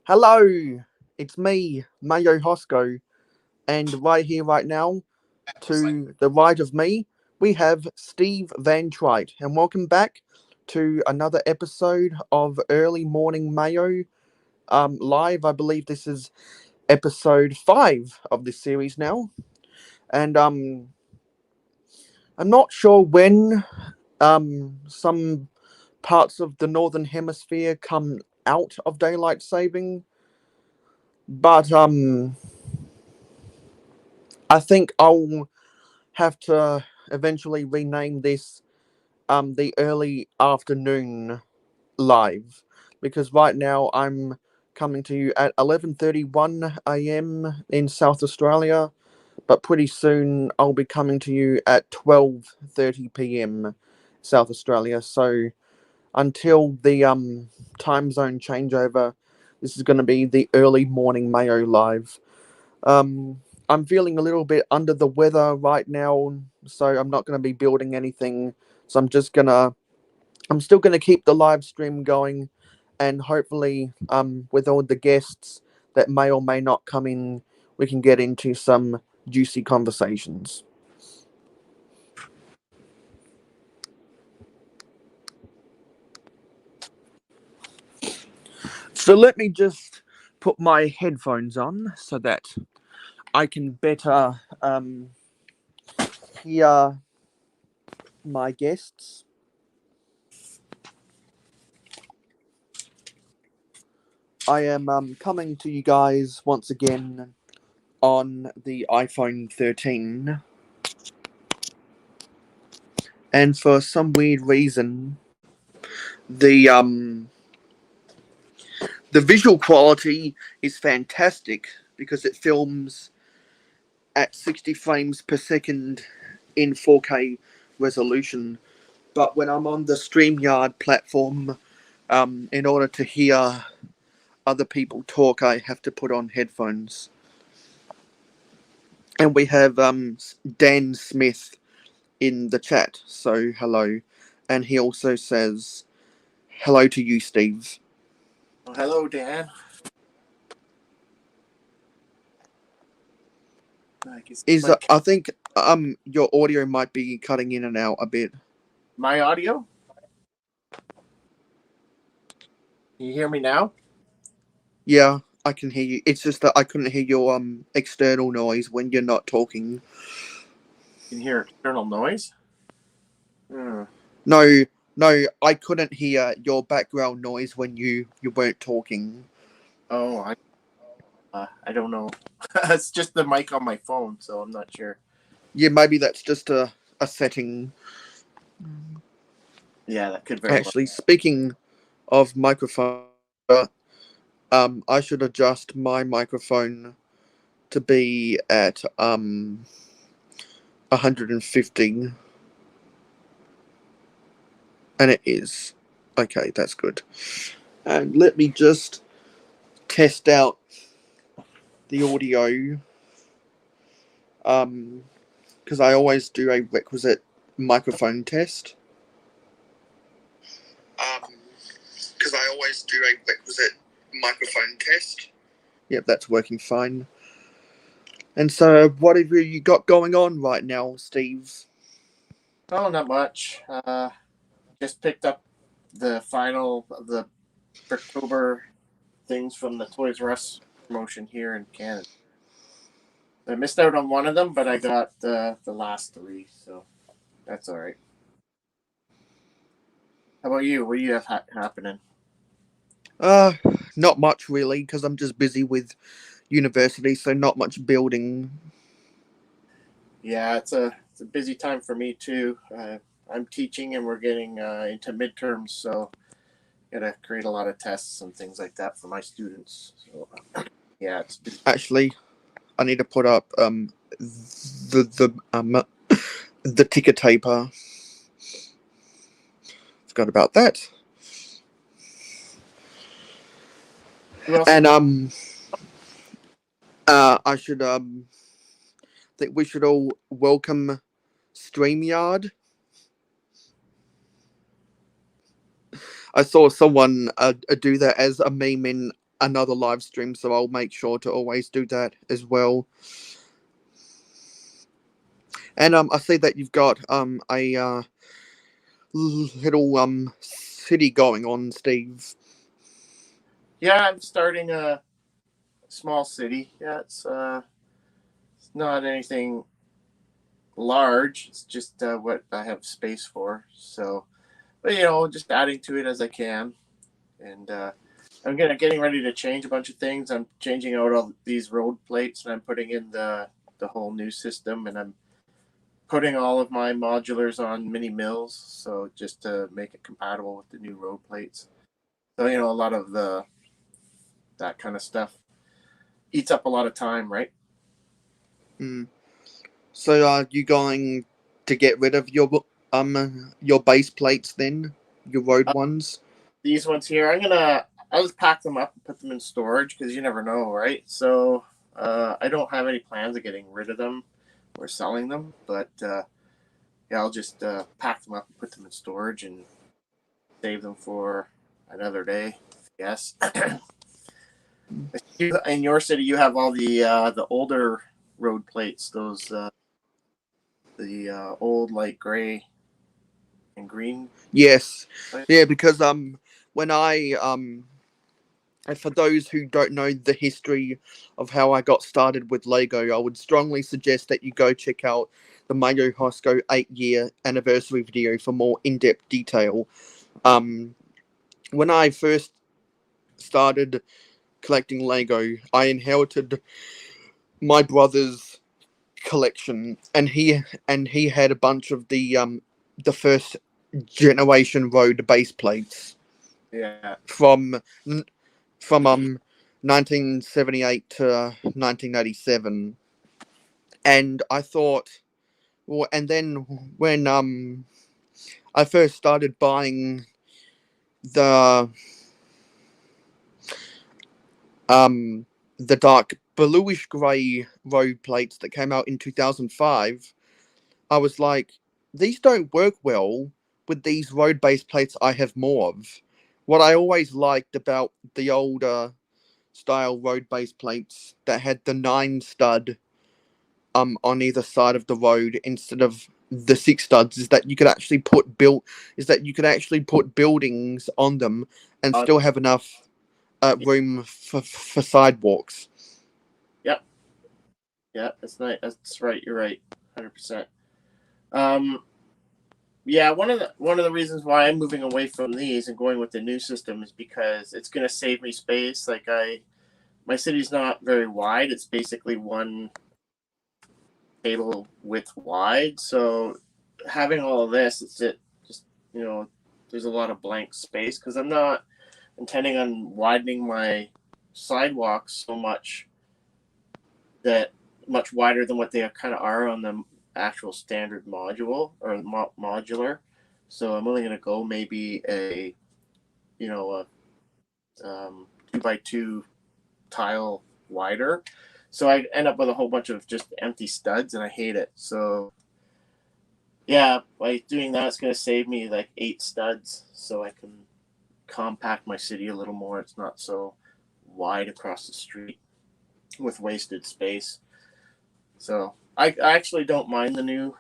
Hello, it's me, Mayo and right here, right now, to the right of me, we have Steve Van Trite, and welcome back to another episode of Early Morning Mayo live. I believe this is episode 5 of this series now, and I'm not sure when some parts of the northern hemisphere come out of daylight saving, but I think I'll have to eventually rename this the early afternoon live, because right now I'm coming to you at 11:31 a.m. in South Australia, but pretty soon I'll be coming to you at 12:30 p.m. South Australia. So until the time zone changeover, this is going to be the early morning Mayo live. I'm feeling a little bit under the weather right now, so I'm not going to be building anything. So I'm still gonna keep the live stream going, and hopefully, with all the guests that may or may not come in, we can get into some juicy conversations. So let me just put my headphones on so that I can better hear my guests. I am coming to you guys once again on the iPhone 13, and for some weird reason, the the visual quality is fantastic because it films at 60 frames per second in 4K resolution. But when I'm on the StreamYard platform, in order to hear other people talk, I have to put on headphones. And we have Dan Smith in the chat, so hello. And he also says hello to you, Steve. Oh, hello, Dan. I think your audio might be cutting in and out a bit. My audio? Can you hear me now? Yeah, I can hear you. It's just that I couldn't hear your external noise when you're not talking. Can you hear external noise? No, I couldn't hear your background noise when you weren't talking. Oh, I don't know. It's just the mic on my phone, so I'm not sure. Yeah, maybe that's just a setting. Yeah, that could very Actually, speaking of microphone, I should adjust my microphone to be at 150, and it is. Okay, that's good. And let me just test out the audio, because I always do a requisite microphone test. Because I always do a requisite microphone test. Yep, that's working fine. And so, what have you got going on right now, Steve? Oh, not much. Just picked up the final of the October things from the Toys R Us promotion here in Canada. I missed out on one of them, but I got the last 3, so that's all right. How about you? What do you have happening? Not much really, because I'm just busy with university, so not much building. Yeah, it's a busy time for me too. I'm teaching, and we're getting into midterms, so gotta create a lot of tests and things like that for my students. So yeah, it's busy. Actually, I need to put up the ticker taper. Forgot about that. And I should think we should all welcome StreamYard. I saw someone do that as a meme in another live stream, so I'll make sure to always do that as well. And I see that you've got a little city going on, Steve. Yeah, I'm starting a small city. Yeah, it's not anything large. It's just what I have space for. So, but just adding to it as I can. And I'm getting ready to change a bunch of things. I'm changing out all these road plates, and I'm putting in the whole new system, and I'm putting all of my modulars on mini mills, so just to make it compatible with the new road plates. So a lot of that kind of stuff eats up a lot of time, right? Mm. So are you going to get rid of your base plates then, your road Uh, ones? these ones here, I'll just pack them up and put them in storage because you never know, right? So I don't have any plans of getting rid of them or selling them, but yeah, I'll just pack them up and put them in storage and save them for another day. Yes. In your city, you have all the older road plates, those the old light gray and green Yes, plates. yeah, because when I and for those who don't know the history of how I got started with Lego, I would strongly suggest that you go check out the mayohosko 8-year anniversary video for more in-depth detail. Um, when I first started collecting Lego, I inherited my brother's collection, and he had a bunch of the first generation road base plates Yeah, from from 1978 to 1987. And I thought, well, and then when I first started buying the um the dark bluish grey road plates that came out in 2005, I was like, these don't work well with these road based plates I have more of. What I always liked about the older style road based plates that had the 9 stud on either side of the road instead of the 6 studs is that you could actually put buildings on them and uh, still have enough room for sidewalks. yep, yeah. That's nice. That's right. You're right, 100%. Um, yeah, one of the reasons why I'm moving away from these and going with the new system is because it's going to save me space. Like my city's not very wide. It's basically one table width wide. So having all of this, it's just you know, there's a lot of blank space because I'm not intending on widening my sidewalks so much that much wider than what they kind of are on the actual standard module or modular. So I'm only going to go maybe a 2x2 tile wider. So I end up with a whole bunch of just empty studs, and I hate it. So yeah, by doing that, it's going to save me like 8 studs, so I can compact my city a little more. It's not so wide across the street with wasted space. So I actually don't mind the new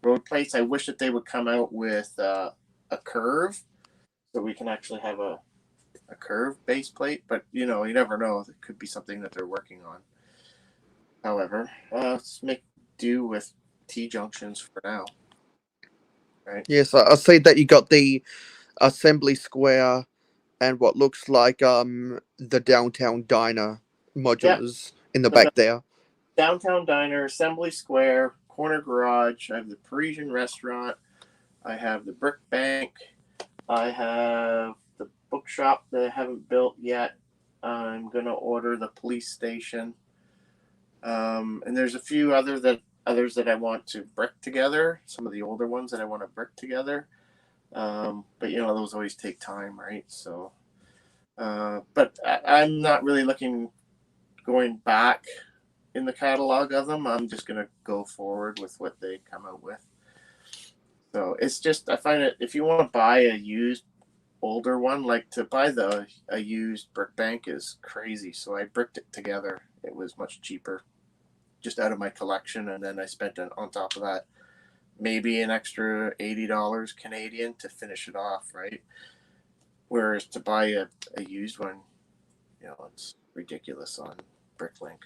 road plates. I wish that they would come out with a curve, so we can actually have a curved base plate. But you never know. It could be something that they're working on. However, let's make do with T junctions for now. Right? Yes, I see that you got the assembly square and what looks like the downtown diner Yeah. modulars in the So I've got back there. downtown diner, assembly square, corner garage. I have the Parisian restaurant. I have the brick bank. I have the bookshop that I haven't built yet. I'm gonna order the police station. And there's a few others that I want to brick together. Some of the older ones that I want to brick together. But those always take time, right? So, but I'm not really looking going back in the catalog of them. I'm just gonna go forward with what they come out with. So it's just I find it if you want to buy a used older one. Like to buy a used brick bank is crazy, so I bricked it together. It was much cheaper, just out of my collection, and then I spent on top of that maybe an extra $80 Canadian to finish it off, right? Whereas to buy a used one, it's ridiculous on Bricklink.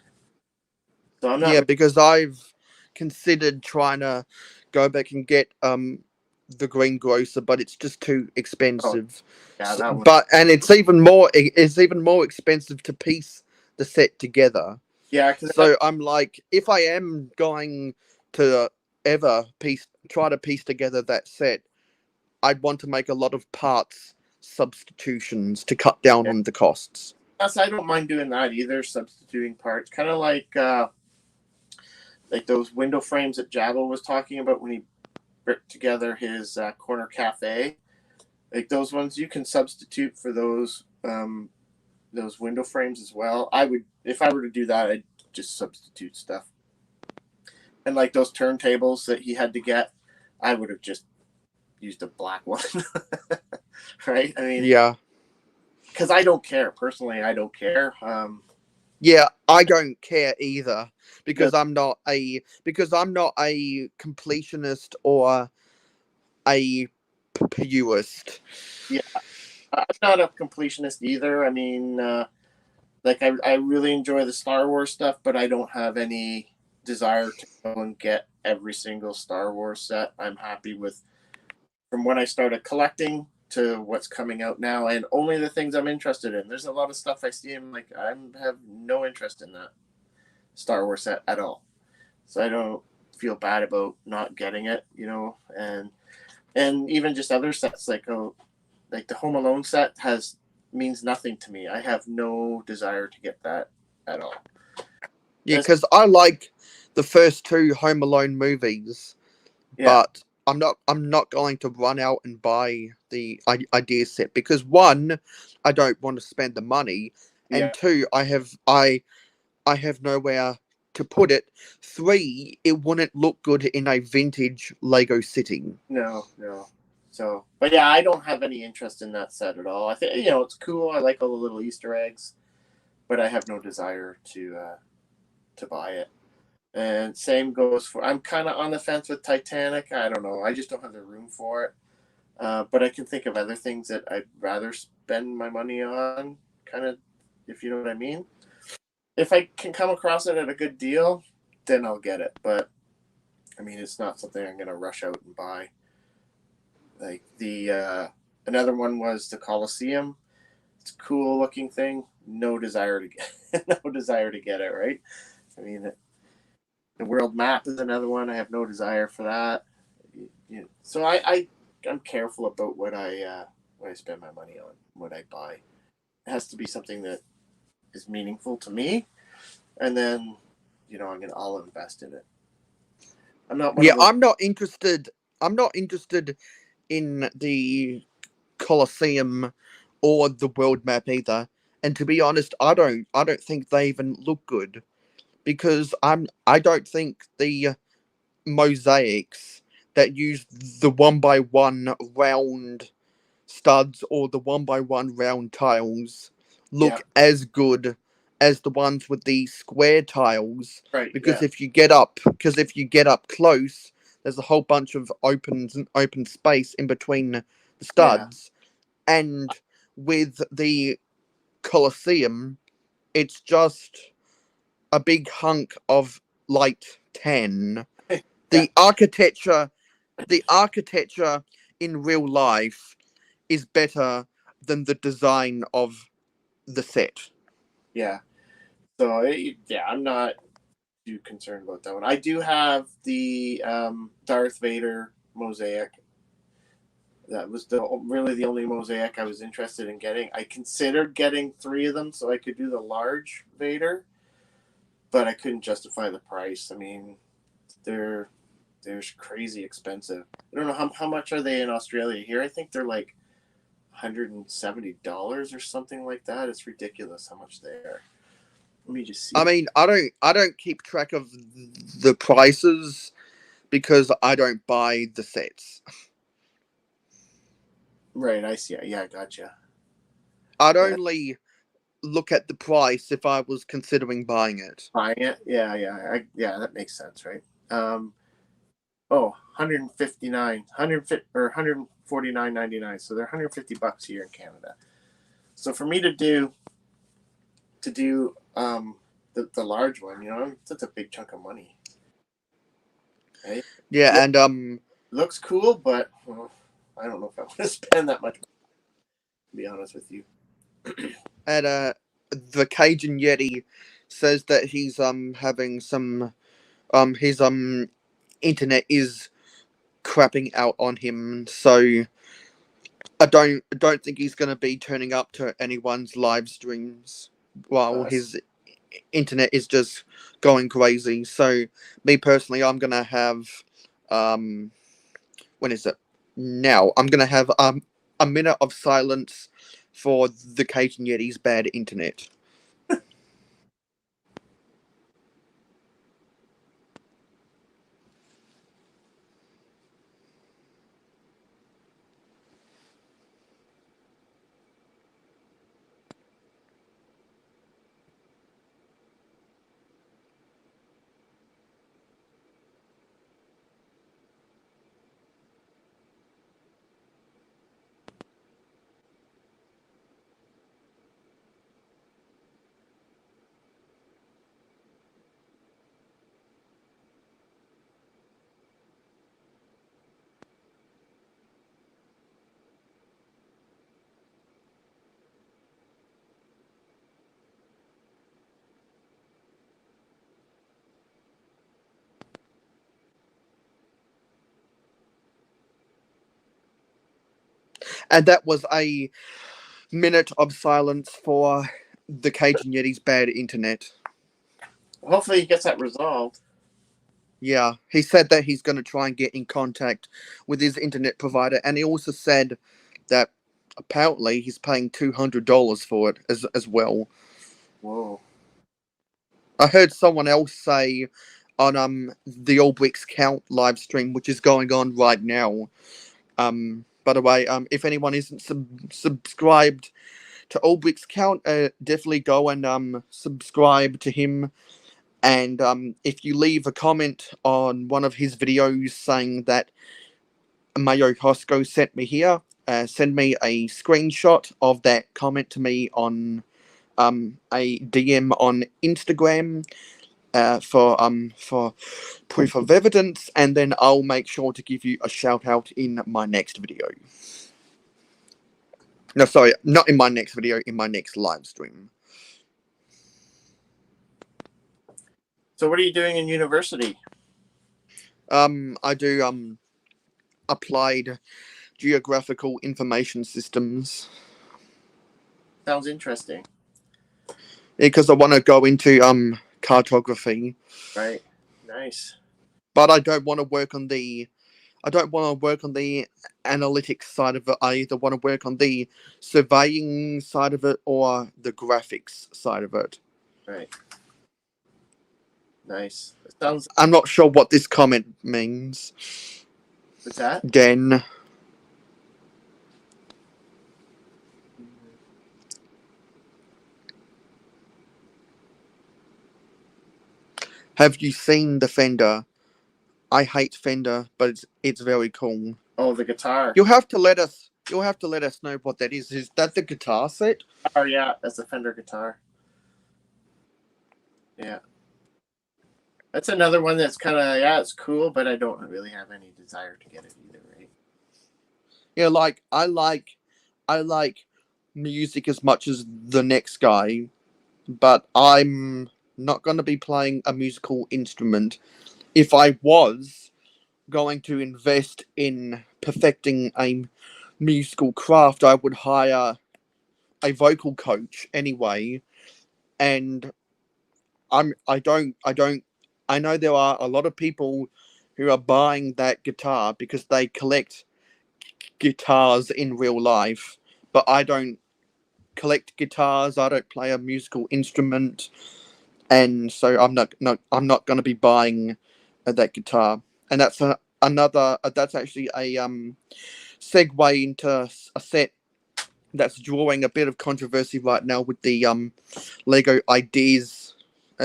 So I'm not. Yeah, because I've considered trying to go back and get the greengrocer, but it's just too Oh, expensive. yeah, that one. But and it's even more expensive to piece the set together. Yeah, because So I'm like, if I am going to ever try to piece together that set, I'd want to make a lot of parts substitutions to cut down yeah, on the costs. yes, I don't mind doing that either. Substituting parts, kind of like those window frames that Jabo was talking about when he bricked together his corner cafe. Like those ones, you can substitute for those window frames as well. I would, if I were to do that, I'd just substitute stuff. And like those turntables that he had to get, I would have just used a black one, right? I mean, Yeah. because I don't care personally. I don't care. Yeah, I don't care either Because because I'm not a completionist or a purist. yeah, I'm not a completionist either. I mean, like I really enjoy the Star Wars stuff, but I don't have any desire to go and get every single Star Wars set. I'm happy with from when I started collecting to what's coming out now, and only the things I'm interested in. There's a lot of stuff I see, and like I have no interest in that Star Wars set at all. So I don't feel bad about not getting it, and even just other sets like the Home Alone set means nothing to me. I have no desire to get that at all. Yeah, because I like the first two Home Alone movies, Yeah, but I'm not going to run out and buy the idea set because one, I don't want to spend the money, and yeah, two, I have nowhere to put it. Three, it wouldn't look good in a vintage Lego city. no, no. So, but yeah, I don't have any interest in that set at all. I think it's cool. I like all the little Easter eggs, but I have no desire to buy it. And same goes for. I'm kind of on the fence with Titanic. I don't know. I just don't have the room for it. But I can think of other things that I'd rather spend my money on. Kind of, if you know what I mean. If I can come across it at a good deal, then I'll get it. But I mean, it's not something I'm gonna rush out and buy. Like the another one was the Colosseum. It's a cool looking thing. No desire to get, no desire to get it. Right. I mean, the world map is another one. I have no desire for that. So I'm careful about what I spend my money on, what I buy. It has to be something that is meaningful to me, and then I'll invest in it. I'm not one Yeah, of those. I'm not interested in the Colosseum or the world map either. And to be honest, I don't think they even look good because I don't think the mosaics that use the one by one round studs or the one by one round tiles Yeah. look as good as the ones with the square tiles Right. because Yeah. if you get up close there's a whole bunch of open space in between the Yeah. studs, and with the Colosseum it's just a big hunk of light tan. Yeah. The architecture in real life is better than the design of the set. Yeah. So yeah, I'm not too concerned about that one. I do have the Darth Vader mosaic. That was really the only mosaic I was interested in getting. I considered getting three of them so I could do the large Vader, but I couldn't justify the price. I mean, they're crazy expensive. I don't know how much are they in Australia. Here, I think they're like $170 or something like that. It's ridiculous how much they are. Let me just I see. mean, I don't keep track of the prices because I don't buy the sets. Right, I see. Yeah, gotcha. I'd Yeah, only look at the price if I was considering buying it. buying it. Yeah, yeah, that makes sense, right? Oh, 159, 150 or 149.99. So they're $150 here in Canada. So for me to do the large one, that's a big chunk of money. Right? Yeah, Look, and looks cool, but I don't know if I want to spend that much, to be honest with you. and the Cajun Yeti says that he's having some his internet is crapping out on him, so I don't think he's gonna be turning up to anyone's live streams while Uh, his internet is just going crazy. So me personally, I'm gonna have um when is it? Now I'm gonna have a minute of silence for the Cajun Yeti's bad internet. And that was a minute of silence for the Cajun Yeti's bad internet. Hopefully he gets that resolved. Yeah, he said that he's going to try and get in contact with his internet provider, and he also said that apparently he's paying $200 for it as well. Whoa. I heard someone else say on the All Bricks Count live stream, which is going on right now. By the way, if anyone isn't subscribed to All Bricks Count, definitely go and subscribe to him. And if you leave a comment on one of his videos saying that mayohosko sent me here, send me a screenshot of that comment to me on a DM on Instagram for proof of evidence, and then I'll make sure to give you a shout out in my next video. No, sorry, not in my next video, in my next live stream. So what are you doing in university? I do applied geographical information systems Sounds interesting. because I want to go into cartography, Right. Nice. but I don't want to work on the analytics side of it. I either want to work on the surveying side of it or the graphics side of it. Right. Nice. It sounds. I'm not sure what this comment means. What's that? Den. Have you seen the Fender? I hate Fender, but it's very cool. Oh, the guitar. You'll have to let us. You'll have to let us know what that is. Is that the guitar set? Oh yeah, that's a Fender guitar. Yeah. That's another one that's kind of, yeah, it's cool, but I don't really have any desire to get it either, right? Yeah, I like music as much as the next guy, but I'm not going to be playing a musical instrument. If I was going to invest in perfecting a musical craft, I would hire a vocal coach anyway. And I know there are a lot of people who are buying that guitar because they collect guitars in real life, but I don't collect guitars. I don't play a musical instrument, and so I'm not going to be buying that guitar. And that's another. That's actually a segue into a set that's drawing a bit of controversy right now with the Lego Ideas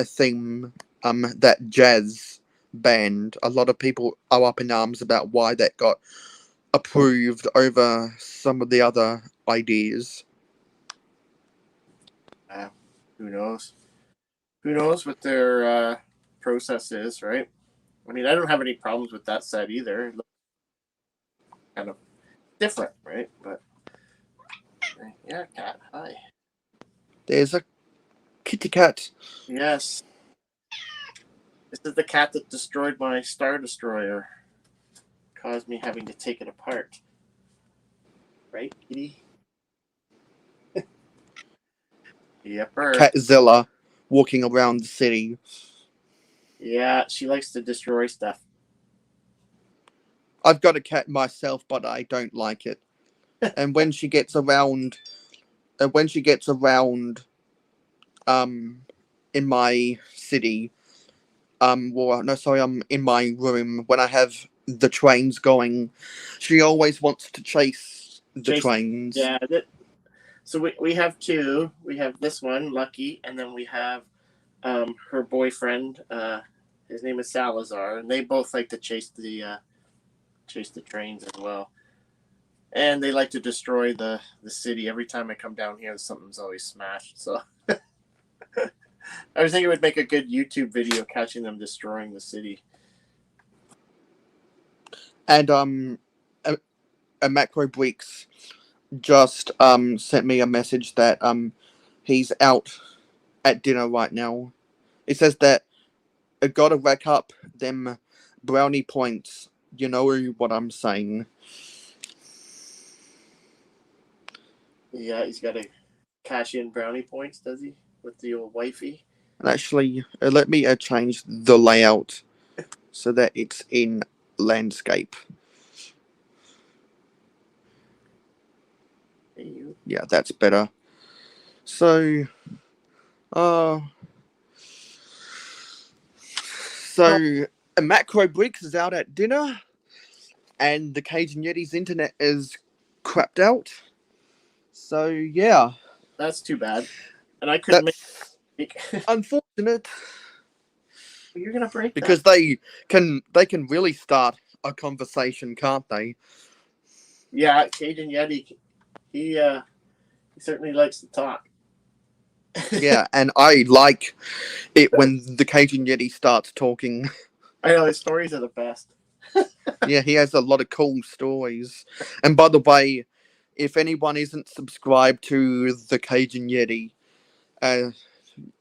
theme, that jazz band. A lot of people are up in arms about why that got approved over some of the other ideas. Who knows? Who knows what their process is, right? I mean, I don't have any problems with that set either. It looks kind of different, right? But yeah, cat. Hi. There's a kitty cat. Yes. This is the cat that destroyed my Star Destroyer. Caused me having to take it apart. Right, kitty? Yepper. Catzilla walking around the city. Yeah, she likes to destroy stuff. I've got a cat myself, but I don't like it. And when she gets around, in my city, well, no, sorry, in my room when I have the trains going, she always wants to chase the trains. Yeah. So we have two. We have this one, Lucky, and then we have her boyfriend. His name is Salazar, and they both like to chase the trains as well. And they like to destroy the city. Every time I come down here, something's always smashed. So I was thinking it would make a good YouTube video catching them destroying the city. And a Macro Bricks just sent me a message that he's out at dinner right now. It says that I gotta rack up them brownie points. You know what I'm saying? Yeah, he's got to cash in brownie points, does he? With the old wifey. And actually, let me change the layout so that it's in landscape. Yeah, that's better. So, Macro Bricks is out at dinner, and the Cajun Yeti's internet is crapped out. So yeah, that's too bad. And I couldn't make unfortunate. You're gonna break because that. they can really start a conversation, can't they? Yeah, Cajun Yeti, he certainly likes to talk. Yeah, and I like it when the Cajun Yeti starts talking. I know, his stories are the best. Yeah, he has a lot of cool stories. And by the way, if anyone isn't subscribed to the Cajun Yeti,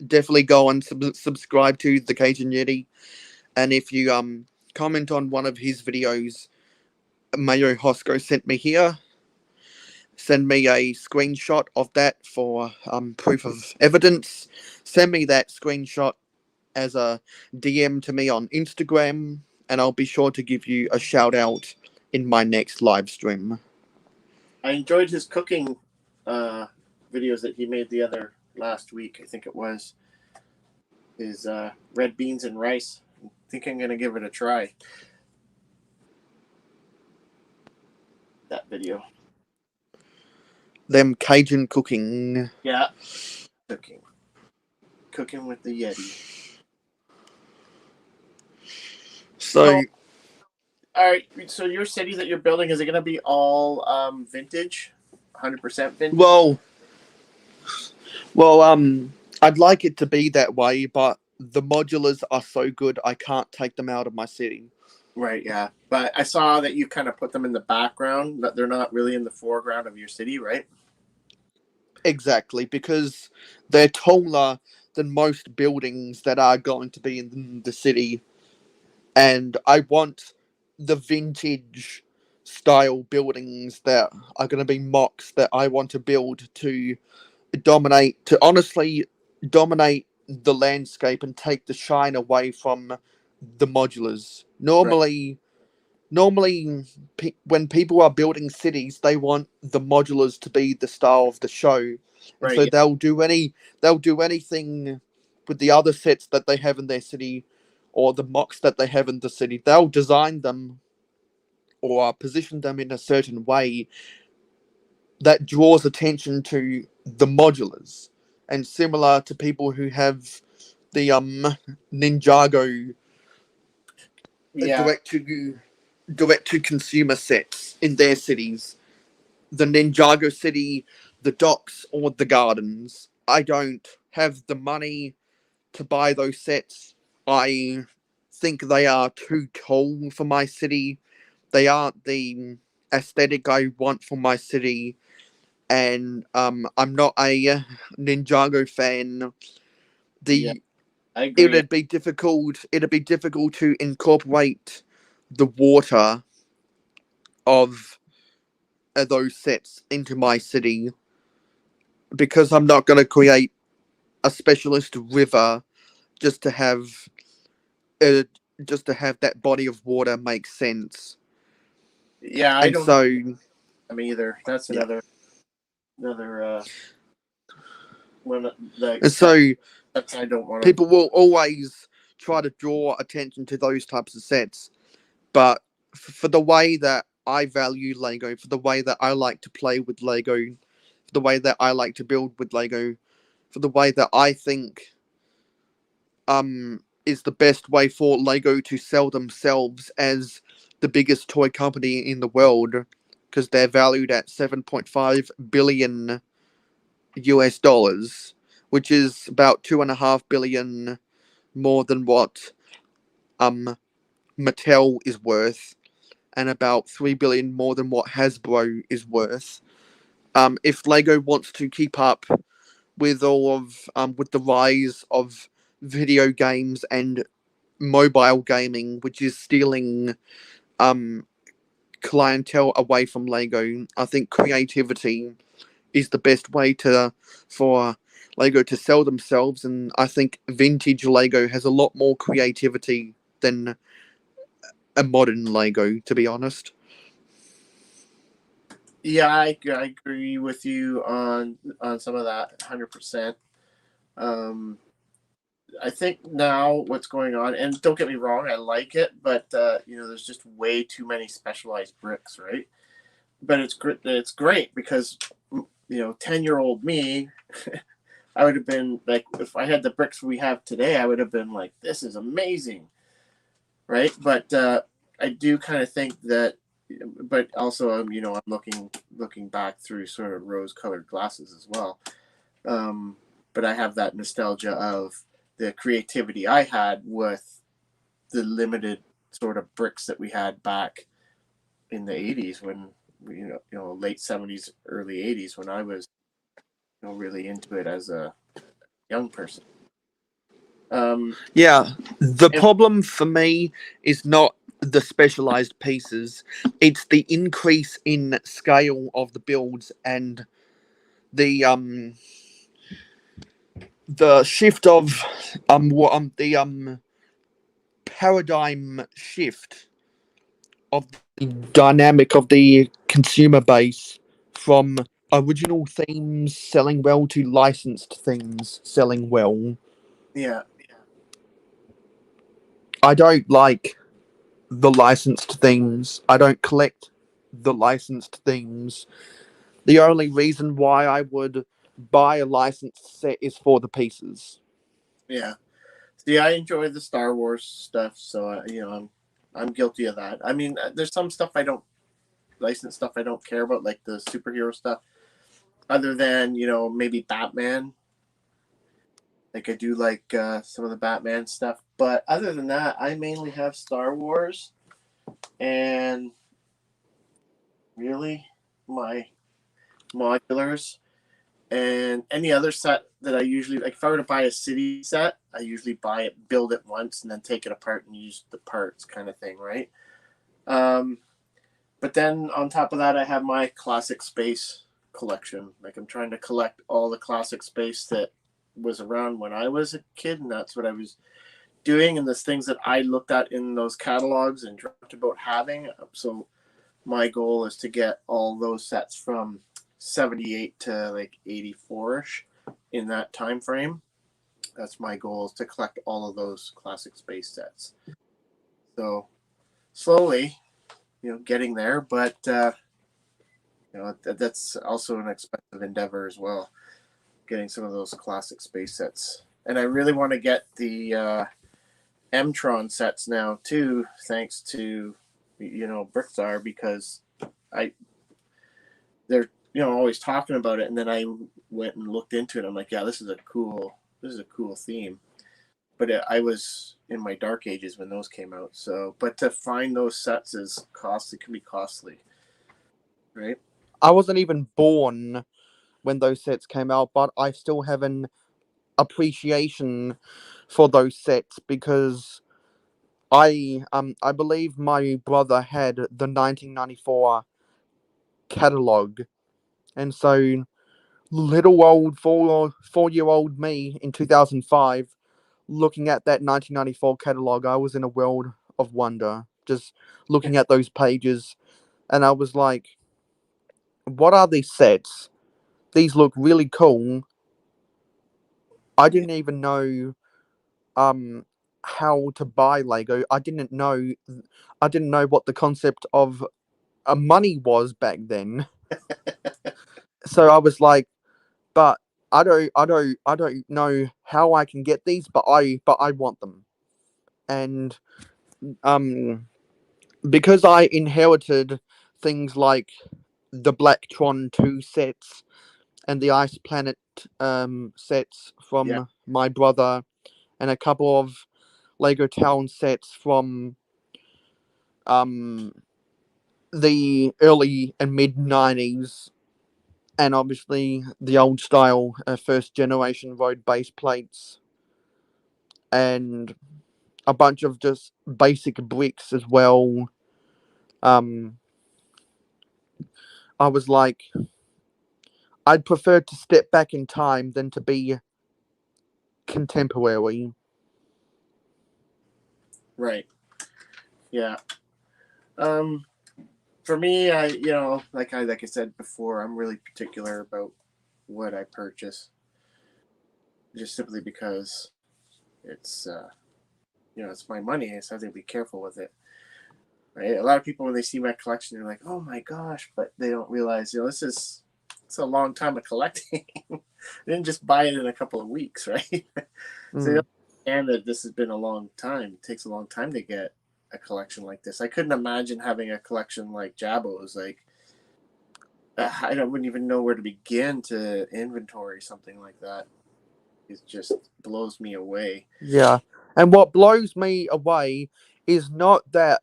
definitely go and subscribe to the Cajun Yeti. And if you comment on one of his videos, mayohosko sent me here. Send me a screenshot of that for proof of evidence. Send me that screenshot as a DM to me on Instagram, and I'll be sure to give you a shout out in my next live stream. I enjoyed his cooking videos that he made last week. I think it was his red beans and rice. I think I'm gonna give it a try. That video. Them Cajun cooking. Yeah. Cooking with the Yeti. So all right, so your city that you're building, is it going to be all vintage? 100% vintage? Well, I'd like it to be that way, but the modulars are so good I can't take them out of my city. Right, yeah. But I saw that you kind of put them in the background, that they're not really in the foreground of your city, right? Exactly, because they're taller than most buildings that are going to be in the city. And I want the vintage style buildings that are going to be mocks that I want to build to honestly dominate the landscape and take the shine away from the modulars. Normally, when people are building cities, they want the modulars to be the style of the show, and right, so they'll do anything with the other sets that they have in their city, or the mocks that they have in the city. They'll design them or position them in a certain way that draws attention to the modulars. And similar to people who have the Ninjago Yeah, direct to consumer sets in their cities, the Ninjago city, the docks, or the gardens. I don't have the money to buy those sets. I think they are too cool for my city. They aren't the aesthetic I want for my city, and I'm not a Ninjago fan. yeah, The I agree. It'd be difficult to incorporate the water of those sets into my city because I'm not going to create a specialist river just to have uh, that body of water make sense. Yeah, I And don't have so, them either. That's yeah, another one like and so that's I don't want to. people will always try to draw attention to those types of sets, but for the way that I value Lego, for the way that I like to play with Lego, for the way that I like to build with Lego, for the way that I think is the best way for Lego to sell themselves as the biggest toy company in the world, because they're valued at 7.5 billion US dollars, which is about 2.5 billion more than what um Mattel is worth, and about 3 billion more than what Hasbro is worth. If Lego wants to keep up with with the rise of video games and mobile gaming, which is stealing um clientele away from Lego, I think creativity is the best way to for Lego to sell themselves, and I think vintage Lego has a lot more creativity than a modern Lego, to be honest. Yeah, I agree with you on some of that 100%. Um, I think now what's going on, and don't get me wrong, I like it, but there's just way too many specialized bricks, right? But it's great because 10-year-old me, I would have been like, if I had the bricks we have today, I would have been like, this is amazing, right? But I do kind of think that, but also I'm looking back through sort of rose-colored glasses as well. Um, but I have that nostalgia of the creativity I had with the limited sort of bricks that we had back in the 80s when late 70s, early 80s when I was really into it as a young person. Um, Yeah, the if problem for me is not the specialized pieces, it's the increase in scale of the builds and the shift of the paradigm shift of the dynamic of the consumer base from original themes selling well to licensed themes selling well. yeah, I don't like the licensed themes. I don't collect the licensed themes. The only reason why I would buy a licensed set is for the pieces. yeah. See, I enjoy the Star Wars stuff, so I'm guilty of that. I mean, there's some stuff I don't license stuff I don't care about, like the superhero stuff. Other than maybe Batman, like I do like some of the Batman stuff, but other than that, I mainly have Star Wars and really my modulars and any other set that I usually like. If I were to buy a city set, I usually buy it, build it once, and then take it apart and use the parts, kind of thing, right? Um, but then on top of that, I have my classic space collection. Like I'm trying to collect all the classic space that was around when I was a kid, and that's what I was doing. And there's things that I looked at in those catalogs and dreamt about having. So my goal is to get all those sets from 78 to like 84ish in that time frame. That's my goal, is to collect all of those classic space sets. So slowly, getting there, but that's also an expensive endeavor as well. Getting some of those classic space sets, and I really want to get the Mtron sets now too, thanks to Brickstar, because they're always talking about it, and then I went and looked into it. I'm like, yeah, this is a cool theme. But I was in my dark ages when those came out. So, but to find those sets is costly. Can be costly, right? I wasn't even born when those sets came out, but I still have an appreciation for those sets because I believe my brother had the 1994 catalog, and so little old 4-year old me in 2005 looking at that 1994 catalog, I was in a world of wonder just looking at those pages, and I was like, what are these sets? These look really cool. I Yeah. didn't even know how to buy Lego. I didn't know what the concept of money was back then. So I was like, but I don't know how I can get these, but I want them. And um because I inherited things like the Blacktron 2 sets and the Ice Planet sets Yeah. from my brother, and a couple of Lego Town sets from um the early and mid 90s, and obviously the old style first generation road base plates, and a bunch of just basic bricks as well. um I was like, I'd prefer to step back in time than to be contemporary. Right. Yeah. Um, for me, like I said before, I'm really particular about what I purchase, just simply because it's it's my money, so I have to be careful with it. Right. A lot of people when they see my collection, they're like, "Oh my gosh," but they don't realize, it's a long time of collecting. I didn't just buy it in a couple of weeks, right? So you Mm. understand that this has been a long time. It takes a long time to get a collection like this. I couldn't imagine having a collection like Jabo's. Like, wouldn't even know where to begin to inventory something like that. It just blows me away. Yeah, and what blows me away is not that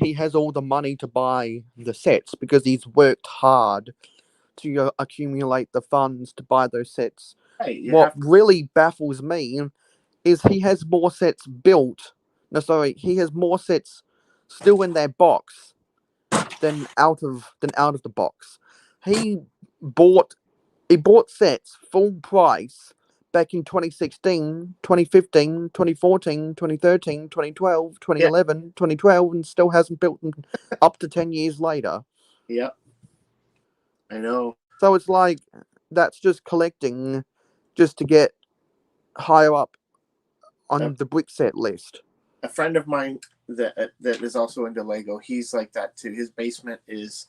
he has all the money to buy the sets, because he's worked hard to accumulate the funds to buy those sets. Right, you What have really baffles me is he has more sets built. No, sorry, he has more sets still in their box than out of the box. He bought he bought sets full price back in 2016, 2015, 2014, 2013, 2012, yeah, 2011, 2012, and still hasn't built them up to 10 years later. yeah, I know. So it's like, that's just collecting just to get higher up A, on the brick set list. a friend of mine that is also into Lego, he's like that too. His basement is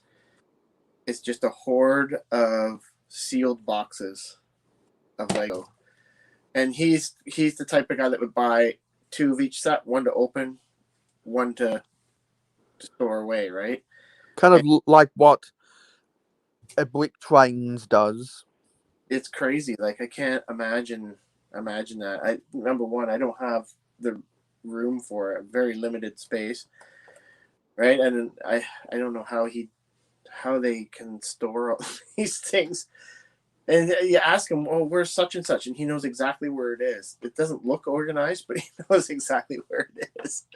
it's just a horde of sealed boxes of Lego, and he's the type of guy that would buy two of each set, one to open, one to store away, right? Kind of And like what a brick trains does. it's crazy. Like I can't imagine that. I number one, I don't have the room for it. Very limited space, right? And I don't know how they can store all these things. And you ask him, "Oh, where's such and such?" And he knows exactly where it is. It doesn't look organized, but he knows exactly where it is.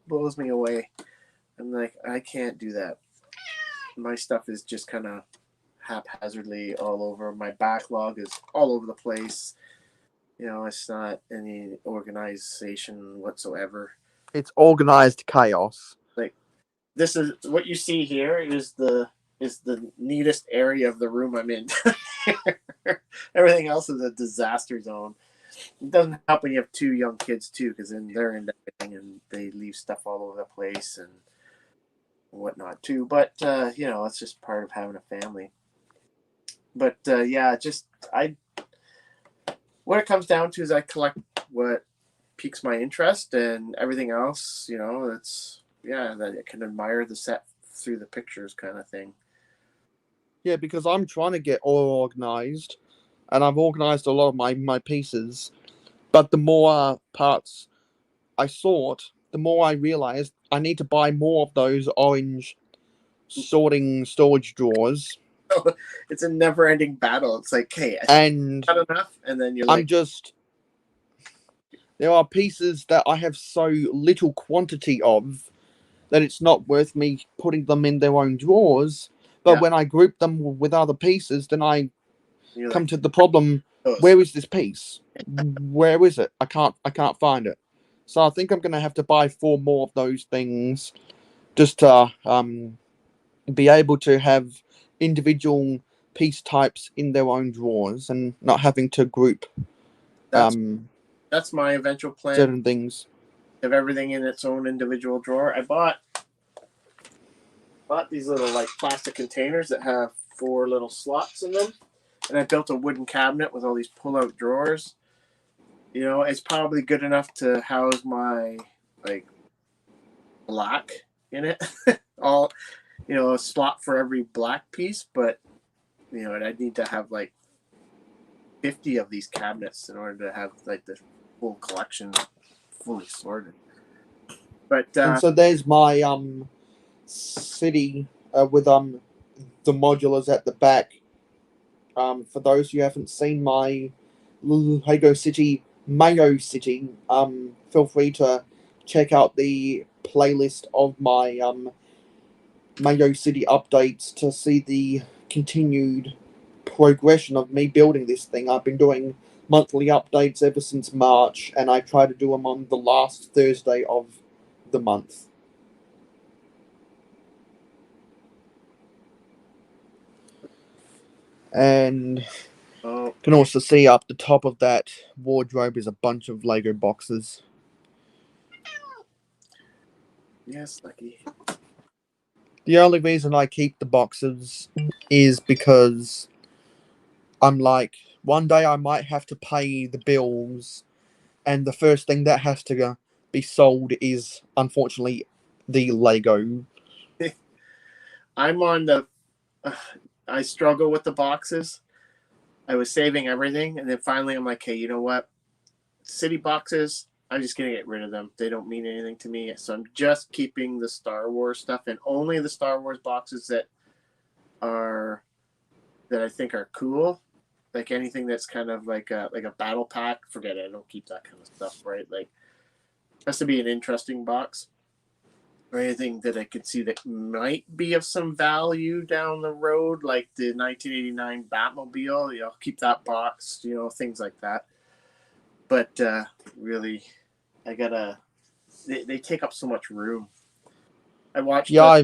Blows me away. I'm like, I can't do that. My stuff is just kind of haphazardly all over. My backlog is all over the place. It's not any organization whatsoever. It's organized chaos. Like this is what you see here is the neatest area of the room I'm in. Everything else is a disaster zone. It doesn't help when you have two young kids too, because then they're into everything and they leave stuff all over the place. And whatnot too. But it's just part of having a family. But just I. What it comes down to is I collect what piques my interest, and everything else, that I can admire the set through the pictures, kind of thing. Yeah, because I'm trying to get all organized, and I've organized a lot of my pieces, but the more parts I sort, the more I realized I need to buy more of those orange sorting storage drawers. It's a never-ending battle. It's like, hey, I And not enough, and then you're I'm like, just there are pieces that I have so little quantity of that it's not worth me putting them in their own drawers. But yeah, when I group them with other pieces, then I you're come like, to the problem: those. where is this piece? Where is it? I can't find it. So I think I'm gonna have to buy 4 more of those things just to be able to have individual piece types in their own drawers and not having to group That's um that's my eventual plan. certain things. Have everything in its own individual drawer. I bought these little like plastic containers that have 4 little slots in them, and I built a wooden cabinet with all these pull-out drawers. It's probably good enough to house my like black in it. All a slot for every black piece, but and I'd need to have like 50 of these cabinets in order to have like the full collection fully sorted. But And so there's my city with the modulars at the back. For those who haven't seen my Lego City, Mayo City, feel free to check out the playlist of my Mayo City updates to see the continued progression of me building this thing. I've been doing monthly updates ever since March, and I try to do them on the last Thursday of the month. And you can also see up the top of that wardrobe is a bunch of Lego boxes. yes, Lucky. The only reason I keep the boxes is because I'm like, one day I might have to pay the bills, and the first thing that has to be sold is, unfortunately, the Lego. I'm on the. I struggle with the boxes. I was saving everything, and then finally I'm like, hey, you know what? City boxes, I'm just gonna get rid of them. They don't mean anything to me, so I'm just keeping the Star Wars stuff, and only the Star Wars boxes that I think are cool. Like anything that's kind of like a battle pack, forget it. I don't keep that kind of stuff, right? Like, it has to be an interesting box, or anything that I could see that might be of some value down the road, like the 1989 Batmobile. Keep that box. Things like that. But really, I gotta. They take up so much room. I watched. Yeah,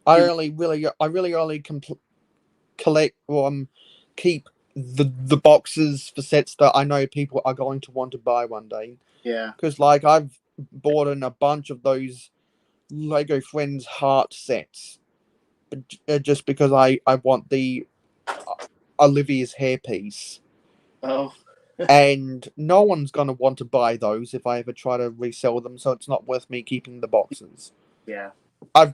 I really only collect or keep the boxes for sets that I know people are going to want to buy one day. Yeah. Because like I've bought in a bunch of those Lego Friends Heart sets, just because I want the Olivia's hairpiece. Oh. And no one's gonna want to buy those if I ever try to resell them, so it's not worth me keeping the boxes. Yeah. I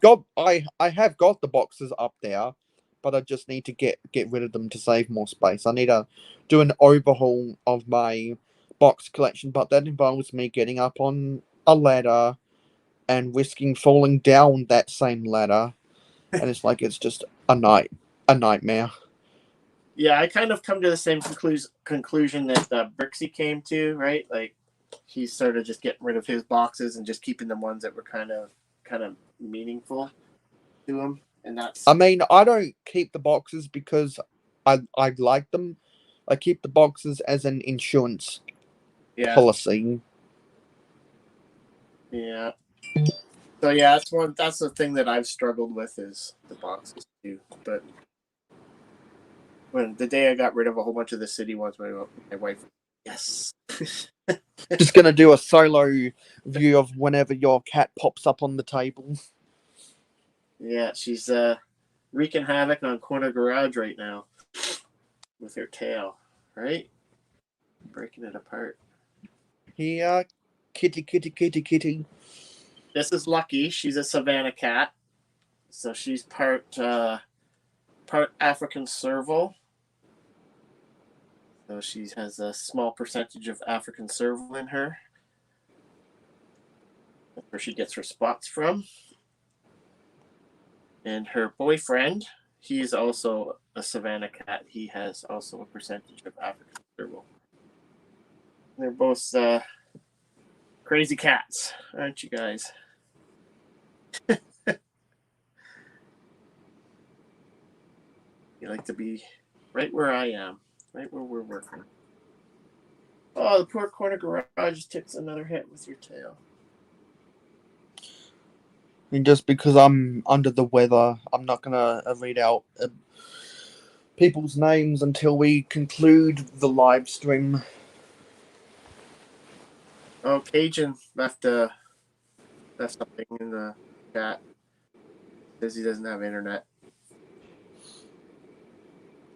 have got the boxes up there, but I just need to get rid of them to save more space. I need to do an overhaul of my box collection, but that involves me getting up on a ladder and risking falling down that same ladder, and it's just a nightmare. Yeah, I kind of come to the same conclusion that Brixie came to, right? Like, he's sort of just getting rid of his boxes and just keeping the ones that were kind of meaningful to him, and that's. I mean, I don't keep the boxes because I like them. I keep the boxes as an insurance policy. Yeah. So yeah, that's the thing that I've struggled with is the boxes too. But when the day I got rid of a whole bunch of the city ones, my wife, yes. Just gonna do a solo view of whenever your cat pops up on the table. Yeah, she's wreaking havoc on Corner Garage right now with her tail, right? Breaking it apart. Here, kitty, kitty, kitty, kitty. This is Lucky. She's a Savannah cat, so she's part African serval. So she has a small percentage of African serval in her. That's where she gets her spots from. And her boyfriend, he's also a Savannah cat. He has also a percentage of African serval. They're both crazy cats, aren't you guys? You like to be right where I am, right where we're working. Oh, the poor Corner Garage takes another hit with your tail. And just because I'm under the weather, I'm not gonna read out people's names until we conclude the live stream. Oh, Cajun left something in the chat. Says he doesn't have internet.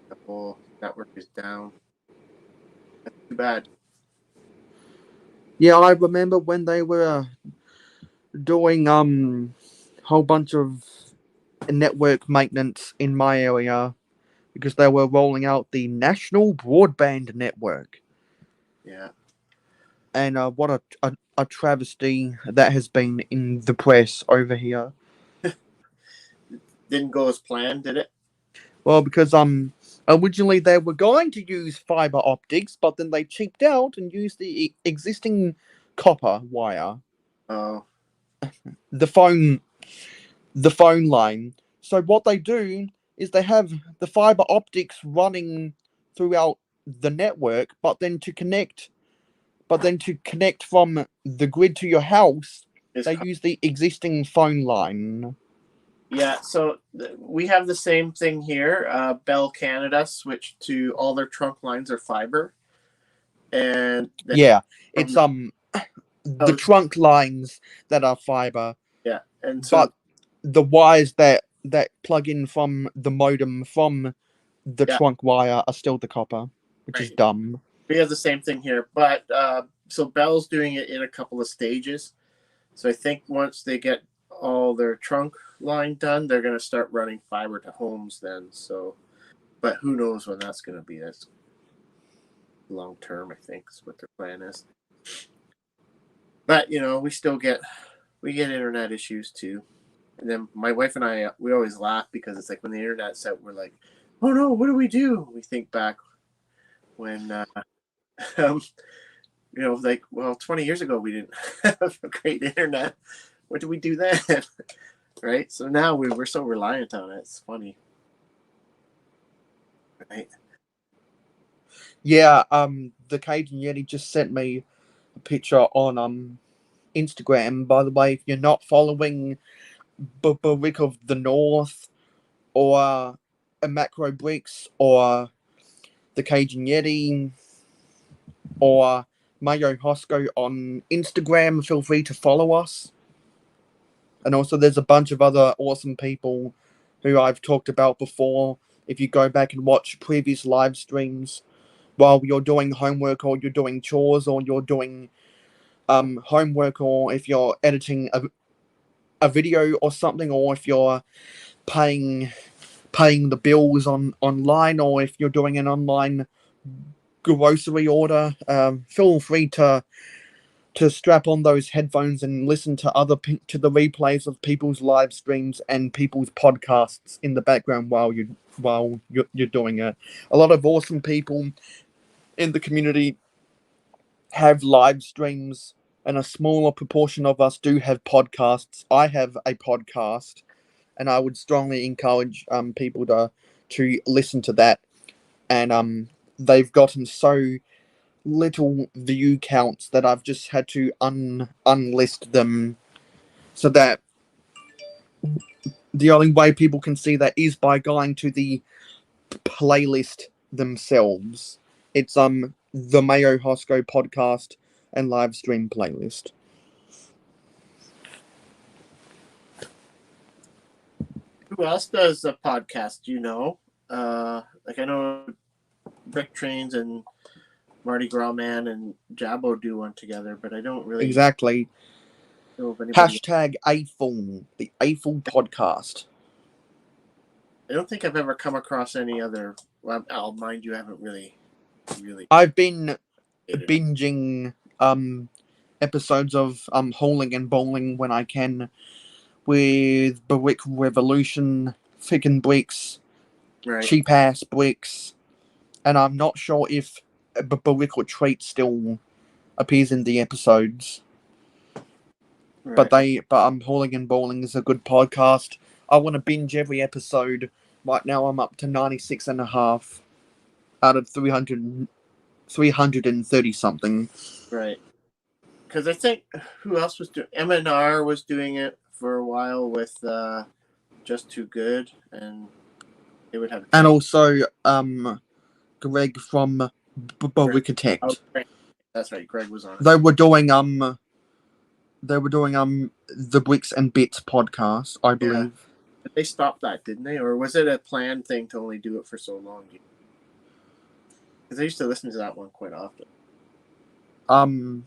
The whole network is down. That's too bad. Yeah, I remember when they were doing whole bunch of network maintenance in my area because they were rolling out the national broadband network. Yeah. And what a travesty that has been in the press over here. Didn't go as planned, did it? Well, because originally they were going to use fiber optics, but then they cheaped out and used the existing copper wire, Oh. the phone the phone line. So what they do is they have the fiber optics running throughout the network, but then to connect from the grid to your house, they use the existing phone line. Yeah, so we have the same thing here. Bell Canada switched to all their trunk lines are fiber, and Yeah, it's the trunk lines that are fiber. Yeah, and so but the wires that plug in from the modem from the trunk wire are still the copper, which is dumb. We have the same thing here, but so Bell's doing it in a couple of stages. So I think once they get all their trunk line done, they're going to start running fiber to homes then. So, but who knows when that's going to be? That's long term, I think, is what their plan is. But we still get internet issues too. And then my wife and I, we always laugh because it's like when the internet's out, we're like, oh no, what do? We think back when, like, well, 20 years ago, we didn't have a great internet. What did we do then? Right? So now we're so reliant on it. It's funny. Right? Yeah, the Cajun Yeti just sent me a picture on Instagram. By the way, if you're not following Rick of the North or a Macro Bricks or the Cajun Yeti or mayohosko on Instagram, feel free to follow us. And also there's a bunch of other awesome people who I've talked about before. If you go back and watch previous live streams while you're doing homework or you're doing chores or you're doing homework, or if you're editing a video or something, or if you're paying the bills online, or if you're doing an online grocery order, feel free to strap on those headphones and listen to to the replays of people's live streams and people's podcasts in the background while you're doing it. A lot of awesome people in the community have live streams, and a smaller proportion of us do have podcasts. I have a podcast, and I would strongly encourage people to listen to that. And they've gotten so little view counts that I've just had to unlist them, so that the only way people can see that is by going to the playlist themselves. It's the mayohosko podcast and live stream playlist. Who else does a podcast? Do you know? Like I know Brick Trains and Mardi Gras Man and Jabbo do one together, but I don't really Exactly. know of anybody. Hashtag AFUL, the AFUL podcast. I don't think I've ever come across any other. Well, I'll mind you, I haven't really I've been dated it. binging episodes of Hauling and Bowling when I can with Brick Revolution, Ficken Bricks, Right, Cheap Ass Bricks, and I'm not sure if Brick or Trigt still appears in the episodes. right. But Hauling and Bowling is a good podcast. I want to binge every episode. Right now I'm up to 96 and a half out of 330 something. Right. Because I think who else was doing MNR was doing it for a while with Just Too Good, and they would have And Trent. also Greg from Greg. Oh, Barricatect. Greg. That's right. Greg was on it. They were doing the Bricks and Bits podcast, I Yeah. believe. But they stopped that, didn't they? Or was it a planned thing to only do it for so long? Because I used to listen to that one quite often. I'm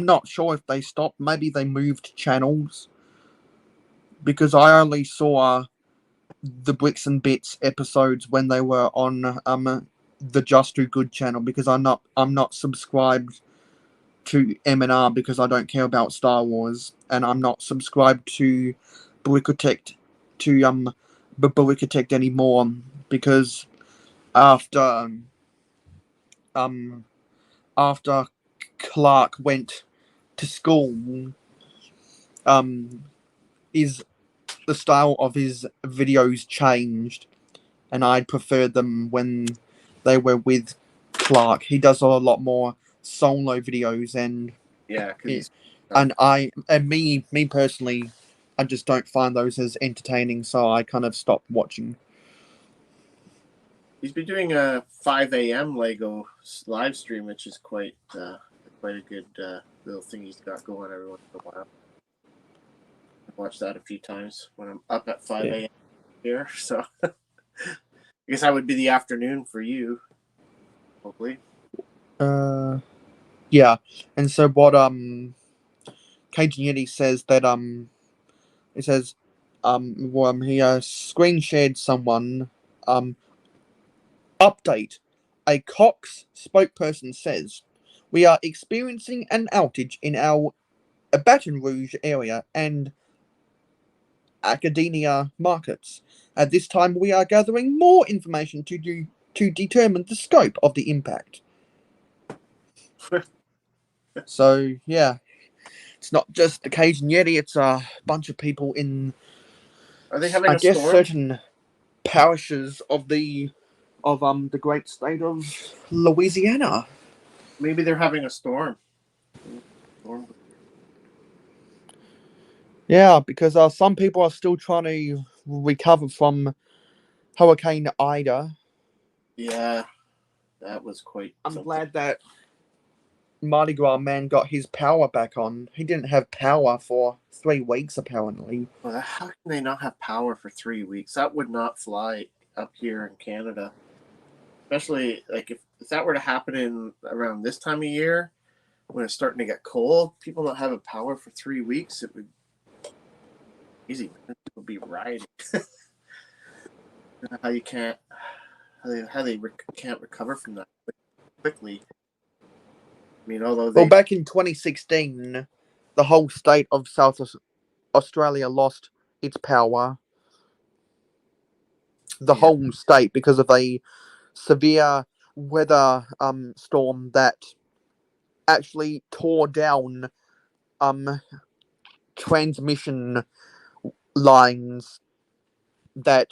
not sure if they stopped. Maybe they moved channels because I only saw the Bricks and Bits episodes when they were on the Just Too Good channel because I'm not subscribed to M&R because I don't care about Star Wars, and I'm not subscribed to Barricatect Barricatect anymore because after um after Clark went to school, um is the style of his videos changed, and I preferred them when they were with Clark. He does a lot more solo videos, Yeah, because it, he's me personally, I just don't find those as entertaining, so I kind of stopped watching. he's been doing a 5 a.m. Lego live stream, which is quite a good little thing he's got going every once in a while. I've watched that a few times when I'm up at 5 Yeah. a.m. here. So I guess that would be the afternoon for you, hopefully. Yeah, and so what Cajun Yeti says that it says he screen shared someone update. A Cox spokesperson says we are experiencing an outage in our Baton Rouge area and Academia markets. At this time, we are gathering more information to determine the scope of the impact. So yeah, it's not just the Cajun Yeti; it's a bunch of people in, Are they having I a guess, storm? certain parishes of the great state of Louisiana. Maybe they're having a storm. Storm. Yeah, because some people are still trying to recover from Hurricane Ida. Yeah, that was quite I'm something. glad that Mardi Gras Man got his power back on. He didn't have power for 3 weeks, apparently. Well, how can they not have power for 3 weeks? That would not fly up here in Canada. Especially like if that were to happen in around this time of year when it's starting to get cold, people not having power for 3 weeks, it would be easy. It would be rioting. How you can't can't recover from that quickly. I mean, although Well, they back in 2016, the whole state of South Australia lost its power. The yeah, whole state because of a severe weather storm that actually tore down um transmission lines that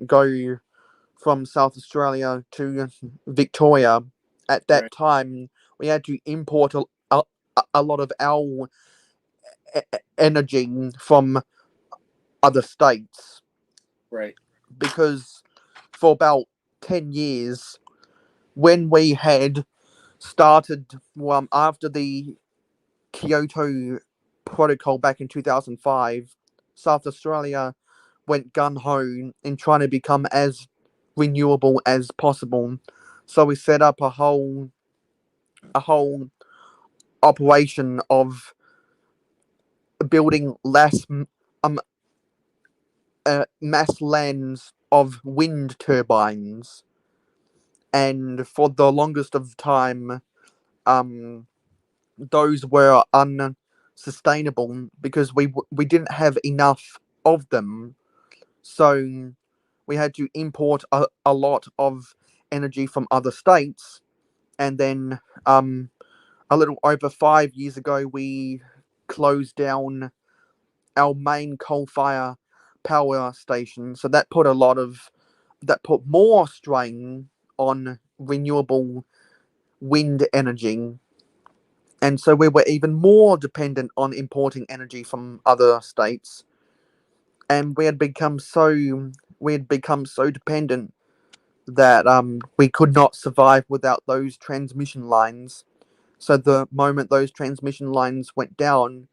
go from South Australia to Victoria. At that right, time, we had to import a lot of our energy from other states right, because for about 10 years, when we had started after the Kyoto Protocol back in 2005, South Australia went gun ho in trying to become as renewable as possible. So we set up a whole operation of building less mass lands of wind turbines, and for the longest of time, those were unsustainable because we didn't have enough of them. So we had to import a lot of energy from other states, and then a little over 5 years ago we closed down our main coal fire power station. So that put more strain on renewable wind energy, and so we were even more dependent on importing energy from other states, and we had become so dependent that we could not survive without those transmission lines. So the moment those transmission lines went down,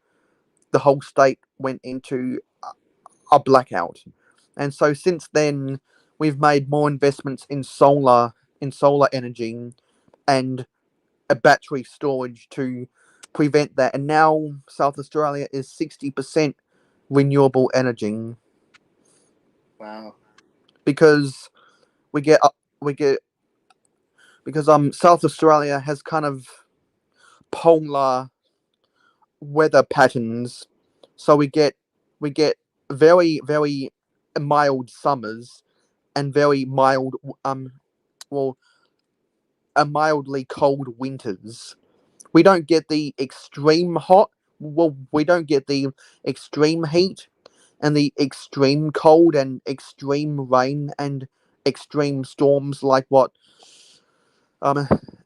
the whole state went into a blackout. And so since then, we've made more investments in solar energy and a battery storage to prevent that. And now South Australia is 60% renewable energy Wow. because we get we get because South Australia has kind of polar weather patterns, so we get very very mild summers and very mild well mildly cold winters. We don't get the extreme hot. Well, we don't get the extreme heat and the extreme cold and extreme rain and extreme storms like what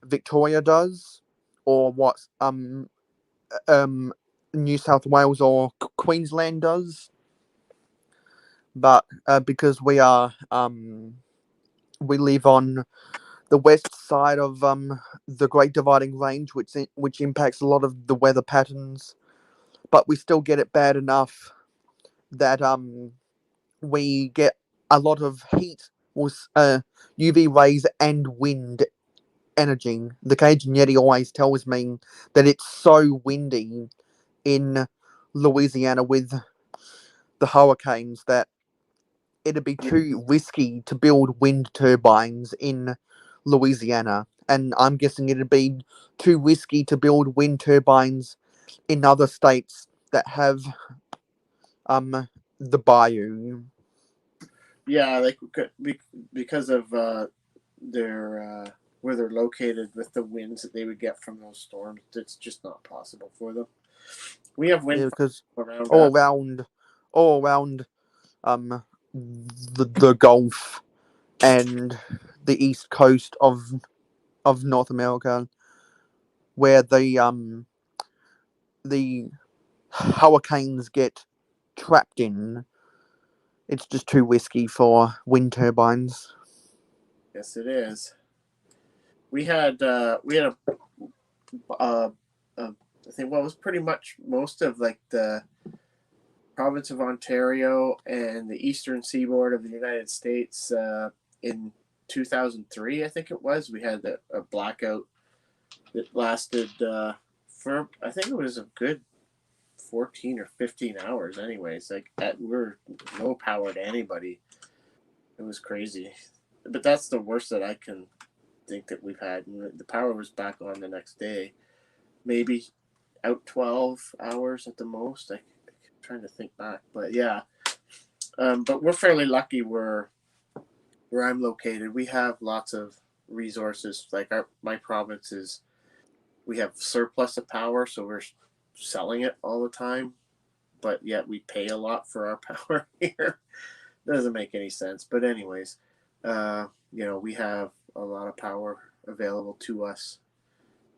Victoria does, or what um New South Wales or Queensland does. But because we live on the west side of the Great Dividing Range, which impacts a lot of the weather patterns, but we still get it bad enough that we get a lot of heat with UV rays and wind energy. The Cajun Yeti always tells me that it's so windy in Louisiana with the hurricanes that it'd be too risky to build wind turbines in Louisiana. And I'm guessing it'd be too risky to build wind turbines in other states that have the bayou. Yeah, like because of their where they're located with the winds that they would get from those storms. It's just not possible for them. We have wind Yeah, because farms around all us. around all around the Gulf and the east coast of North America, where the hurricanes get trapped in, it's just too risky for wind turbines. Yes, it is. We had uh, I think what was pretty much most of like the province of Ontario and the eastern seaboard of the United States in 2003. I think it was. We had a blackout that lasted for I think it was a good 14 or 15 hours. Anyways, we're no power to anybody. It was crazy, but that's the worst that I can think that we've had. And the power was back on the next day, maybe out 12 hours at the most. I'm trying to think back, but yeah. But we're fairly lucky where I'm located. We have lots of resources. Like my province is, we have surplus of power, so we're selling it all the time. But yet we pay a lot for our power here. Doesn't make any sense. But anyways, we have a lot of power available to us.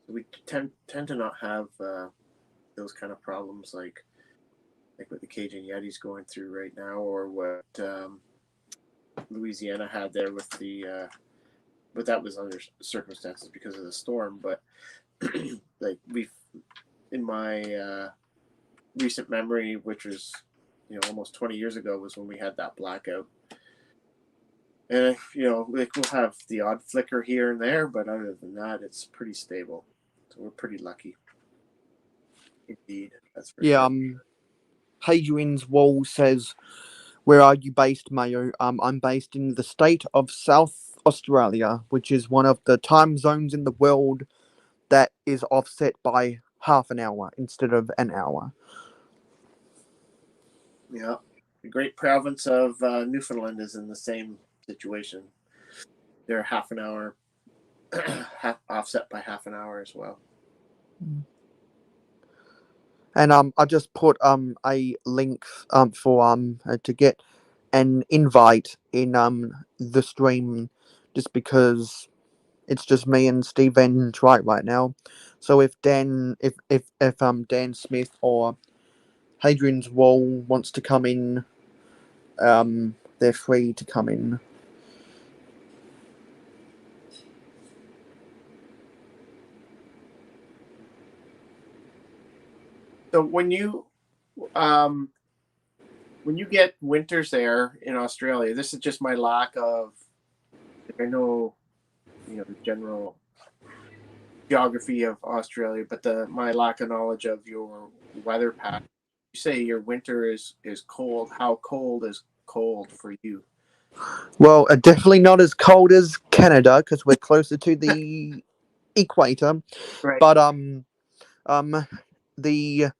We tend to not have those kind of problems like what the Cajun Yeti's going through right now, or what Louisiana had there with but that was under circumstances because of the storm. But like we've in my recent memory, which was almost 20 years ago was when we had that blackout. And we'll have the odd flicker here and there, but other than that, it's pretty stable. So we're pretty lucky, indeed. That's for Yeah. sure. Hadrian's Wall says, "Where are you based, Mayo?" I'm based in the state of South Australia, which is one of the time zones in the world that is offset by half an hour instead of an hour. Yeah, the great province of Newfoundland is in the same situation. They're half an hour, offset by half an hour as well. And I just put a link for to get an invite in the stream, just because it's just me and Steve and Trigt right now. So if Dan Smith or Hadrian's Wall wants to come in, they're free to come in. So when you get winters there in Australia, this is just my lack of. I know, the general geography of Australia, but my lack of knowledge of your weather pattern. You say your winter is cold. How cold is cold for you? Well, definitely not as cold as Canada because we're closer to the equator. Right. But the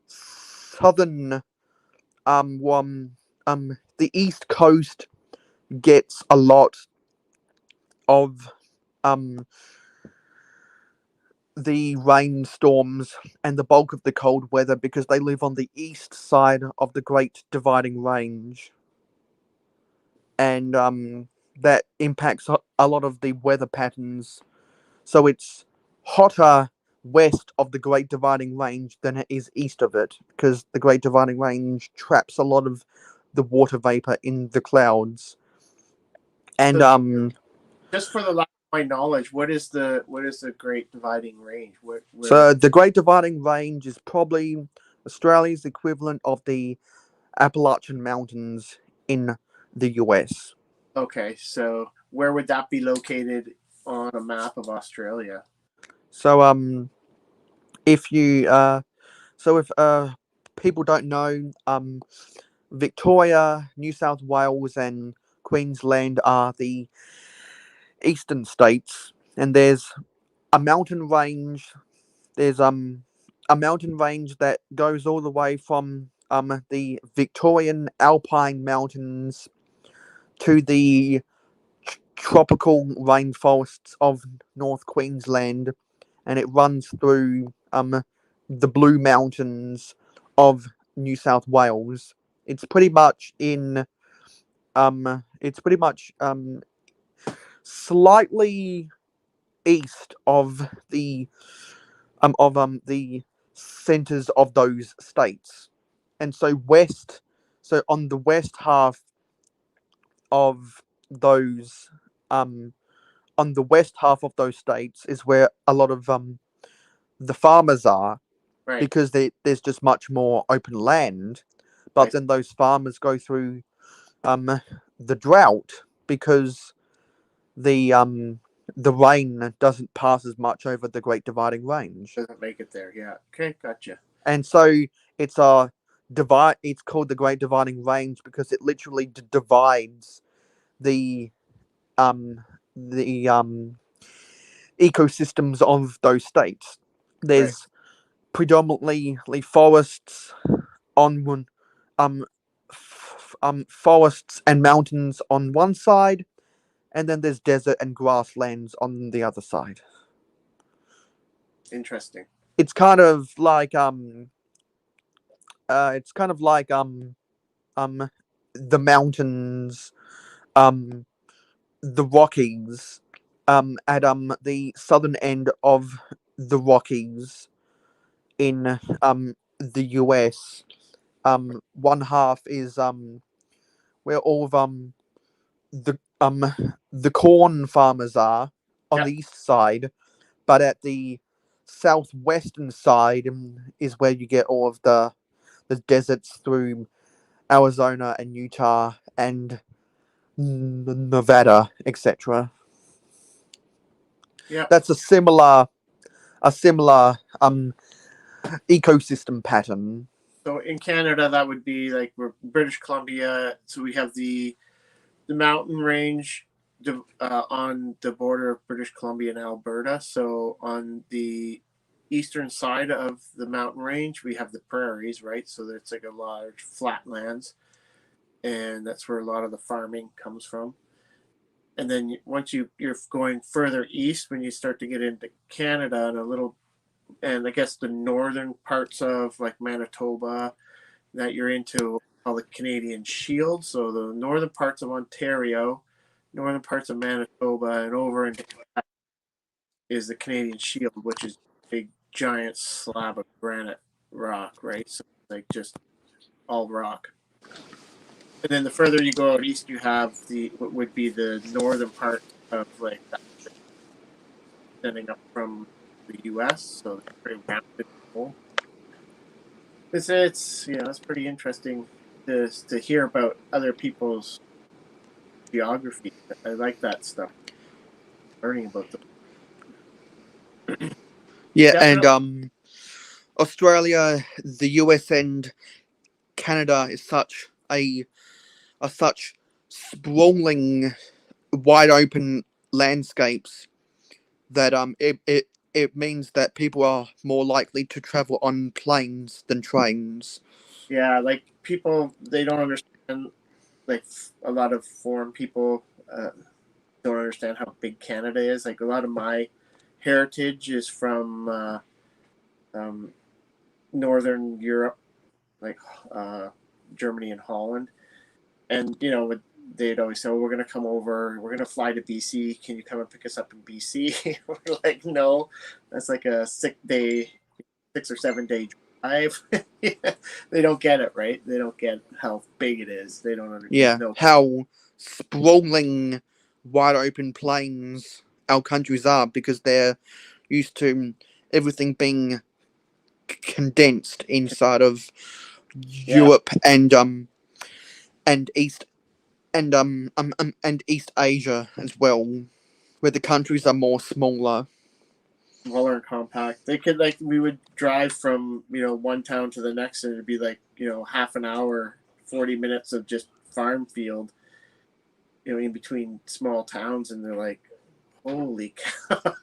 southern the east coast gets a lot of the rainstorms and the bulk of the cold weather because they live on the east side of the Great Dividing Range, and that impacts a lot of the weather patterns. So it's hotter west of the Great Dividing Range than it is east of it because the Great Dividing Range traps a lot of the water vapor in the clouds. And So just for the lack of my knowledge, what is the Great Dividing Range? Where so the Great Dividing Range is probably Australia's equivalent of the Appalachian Mountains in the US. Okay, so where would that be located on a map of Australia? So if you so if people don't know, Victoria, New South Wales, and Queensland are the eastern states, and there's a mountain range. There's a mountain range that goes all the way from the Victorian Alpine Mountains to the tropical rainforests of North Queensland, and it runs through the Blue Mountains of New South Wales. It's pretty much in it's pretty much slightly east of the centers of those states. And so on the west half of those um on the west half of those states is where a lot of the farmers are, Right. because there's just much more open land. But Right. then those farmers go through the drought because the rain doesn't pass as much over the Great Dividing Range. Doesn't make it there. Yeah. Okay, gotcha. And so it's a divide. It's called the Great Dividing Range because it literally divides the um the ecosystems of those states. Right. There's predominantly forests on one, forests and mountains on one side, and then there's desert and grasslands on the other side. Interesting. It's kind of like um the mountains, um the Rockies, at the southern end of the Rockies in the US. One half is where all of the the corn farmers are on Yeah. the east side, but at the southwestern side is where you get all of the deserts through Arizona and Utah and Nevada, etc. Yeah. That's a similar ecosystem pattern. So in Canada, that would be like British Columbia. So we have the mountain range on the border of British Columbia and Alberta. So on the eastern side of the mountain range, we have the prairies, right? So it's like a large flatlands, and that's where a lot of the farming comes from. And then once you're going further east, when you start to get into Canada and I guess the northern parts of like Manitoba, that you're into all the Canadian Shield. So the northern parts of Ontario, northern parts of Manitoba, and over into Quebec is the Canadian Shield, which is a big giant slab of granite rock, right? So it's like just all rock. And then the further you go out east, you have what would be the northern part of like that, extending up from the U.S. So it's very rounded. It's it's pretty interesting to hear about other people's geography. I like that stuff. Learning about them. Yeah, and Definitely. Australia, the US, and Canada is such a are such sprawling, wide open landscapes that it means that people are more likely to travel on planes than trains. Yeah, like people, they don't understand. Like a lot of foreign people don't understand how big Canada is. Like a lot of my heritage is from um, Northern Europe, like uh, Germany and Holland. And they'd always say, "Oh, we're gonna come over. We're gonna fly to BC. Can you come and pick us up in BC?" We're like, "No, that's like a 6 or 7 day drive." They don't get it, right? They don't get how big it is. They don't understand. Yeah, No, how sprawling, wide open plains our countries are because they're used to everything being condensed inside of yeah. Europe and East Asia as well, where the countries are more smaller. Smaller and compact. They could like we would drive from one town to the next, and it'd be like half an hour, 40 minutes of just farm field, in between small towns, and they're like, holy cow.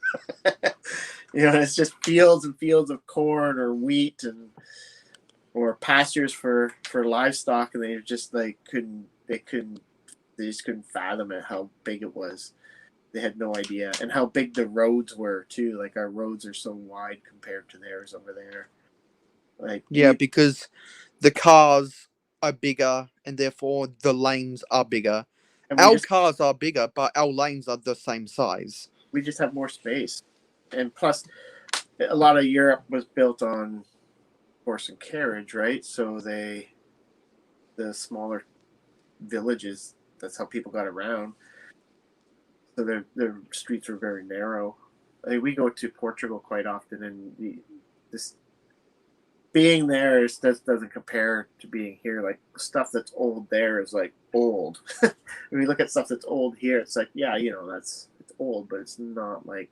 It's just fields and fields of corn or wheat or pastures for livestock, and they just like they just couldn't fathom it how big it was. They had no idea, and how big the roads were too. Like our roads are so wide compared to theirs over there. Like Yeah, because the cars are bigger and therefore the lanes are bigger. and Our cars are bigger, but our lanes are the same size. we just have more space, and plus a lot of Europe was built on horse and carriage, right? So the smaller villages, that's how people got around. So their streets were very narrow. Like we go to Portugal quite often, and this being there doesn't compare to being here. Like stuff that's old there is like old. When you look at stuff that's old here, it's like it's old, but it's not like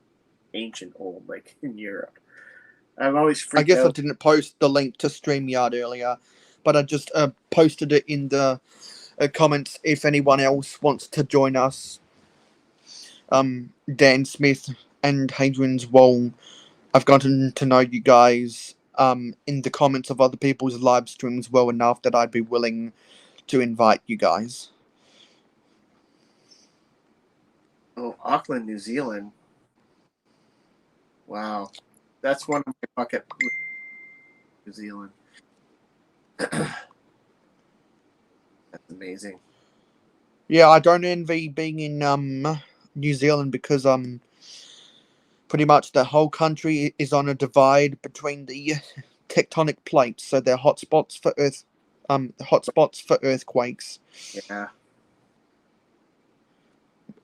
ancient old like in Europe. I'm always I freaked guess I out. didn't post the link to StreamYard earlier, but I just posted it in the comments if anyone else wants to join us. Dan Smith and Hadrian's Wall. I've gotten to know you guys in the comments of other people's live streams well enough that I'd be willing to invite you guys. Oh, Auckland, New Zealand. Wow, that's one of my bucket lists, New Zealand. That's amazing. Yeah, I don't envy being in New Zealand because pretty much the whole country is on a divide between the tectonic plates, so they're hotspots for earthquakes. Yeah.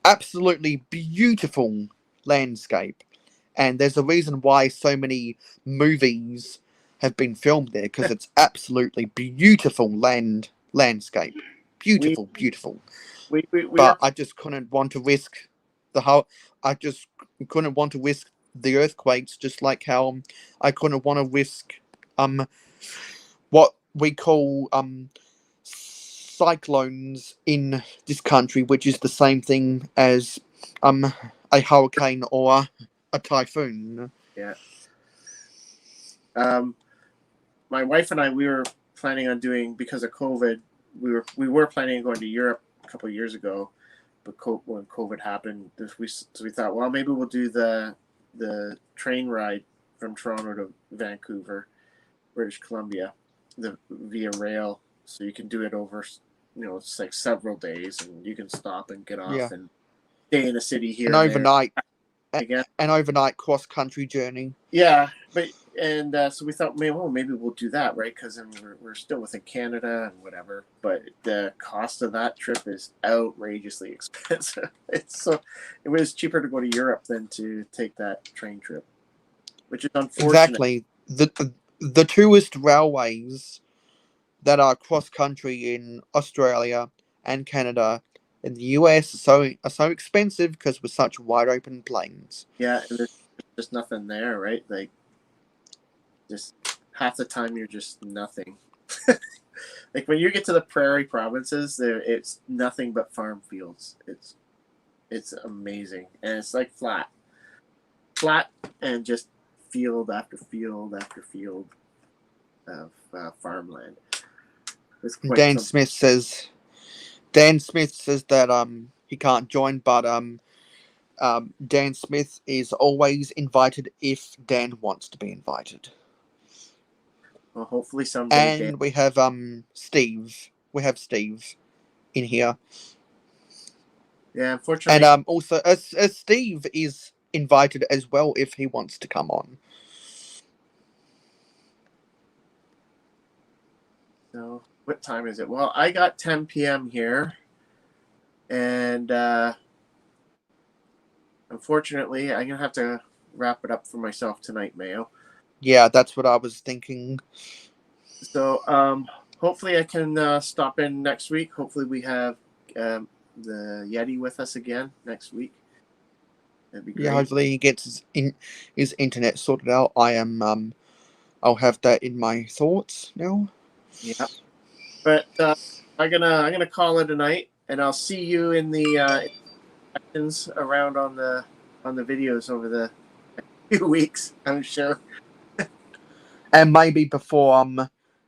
Absolutely beautiful landscape, and there's a reason why so many movies have been filmed there because it's absolutely beautiful land. landscape. We Beautiful, beautiful. we But are I just couldn't want to risk the whole. I just couldn't want to risk the earthquakes, just like how I couldn't want to risk what we call cyclones in this country, which is the same thing as a hurricane or a typhoon. yeah. Um, my wife and I, we were planning on doing, because of COVID. We were planning on going to Europe a couple of years ago, but when COVID happened, we thought, well, maybe we'll do the train ride from Toronto to Vancouver, British Columbia, via rail, so you can do it over, it's like several days, and you can stop and get Yeah, off and stay in a city an here and there overnight, again. an overnight cross country journey. Yeah, but so we thought, maybe we'll do that, right? Because we're still within Canada and whatever. But the cost of that trip is outrageously expensive. It was cheaper to go to Europe than to take that train trip, which is unfortunate. Exactly. The tourist railways that are cross country in Australia and Canada and the US are so expensive because we're such wide open plains. Yeah, and there's just nothing there, right? Like, just half the time you're just nothing. Like when you get to the prairie provinces, it's nothing but farm fields. It's amazing, and it's like flat, and just field after field after field of farmland. It's quite Dan some. Smith says Dan Smith says that he can't join, but Dan Smith is always invited if Dan wants to be invited. Well, hopefully someday, Dan. And we have Steve. We have Steve in here. Yeah, And unfortunately, also as Steve is invited as well if he wants to come on. so what time is it? Well, I got 10 p.m. here, and unfortunately, I'm gonna have to wrap it up for myself tonight, Mayo. Yeah, that's what I was thinking. So hopefully I can stop in next week. Hopefully we have the Yeti with us again next week. That'd be great. Yeah, hopefully he gets his internet sorted out. I'll have that in my thoughts now. Yeah, but I'm gonna call it a night, and I'll see you in the sections around on the videos over the few weeks, I'm sure. And maybe before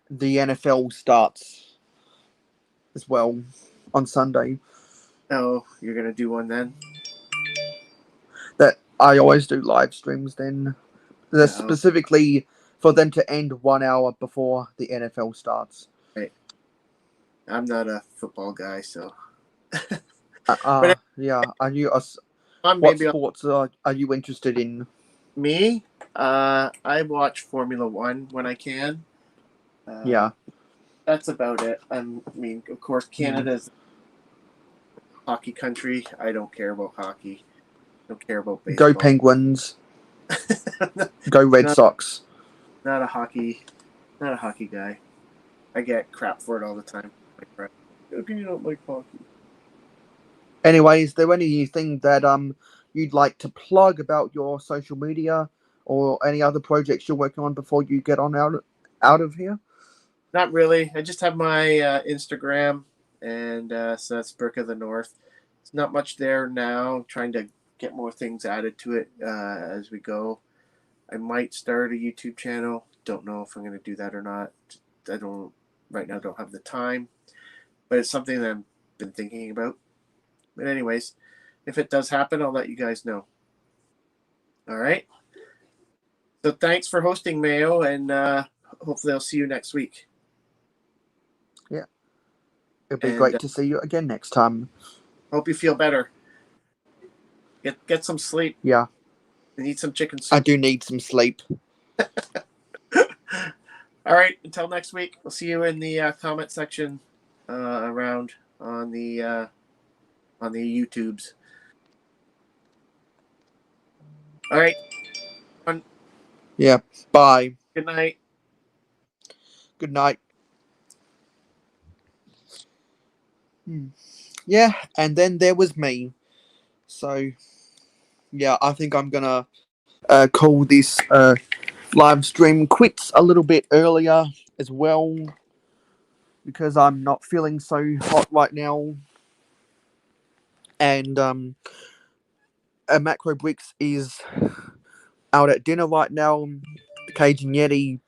the NFL starts as well on Sunday. Oh, you're gonna do one then? That I always do live streams then. They're No, specifically for them to end 1 hour before the NFL starts. right. I'm not a football guy, so. But Yeah. Are you? What maybe sports are you interested in? me. I watch Formula One when I can. Yeah. That's about it. I mean, of course, Canada's a hockey country. I don't care about hockey. Don't care about Go baseball. Penguins. Go Red Sox. Not a hockey guy. I get crap for it all the time. How can you not like hockey? Anyway, is there anything that you'd like to plug about your social media or any other projects you're working on before you get on out of here? Not really. I just have my Instagram, and so that's Brick of the North. It's not much there now. I'm trying to get more things added to it as we go. I might start a YouTube channel. Don't know if I'm going to do that or not. I don't right now. Don't have the time, but it's something that I've been thinking about. But anyways, if it does happen, I'll let you guys know. All right. So thanks for hosting, Mayo, and hopefully I'll see you next week. Yeah. It'd be great to see you again next time. Hope you feel better. Get some sleep. Yeah. And eat some chicken soup. I do need some sleep. All right. Until next week. We'll see you in the comment section around on the YouTubes. All right. Yeah. Bye. Good night. Good night. Yeah, and then there was me. So yeah, I think I'm gonna call this live stream quits a little bit earlier as well because I'm not feeling so hot right now. And Macro Bricks is out at dinner right now. Cajun Yeti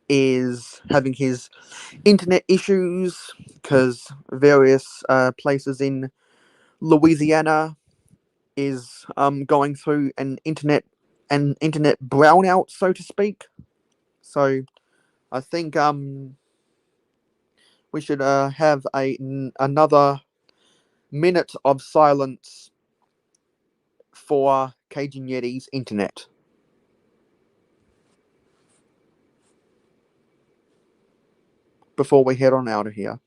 is having his internet issues because various places in Louisiana is going through an internet brownout, so to speak. So I think we should have another minute of silence for Cajun Yeti's internet before we head on out of here.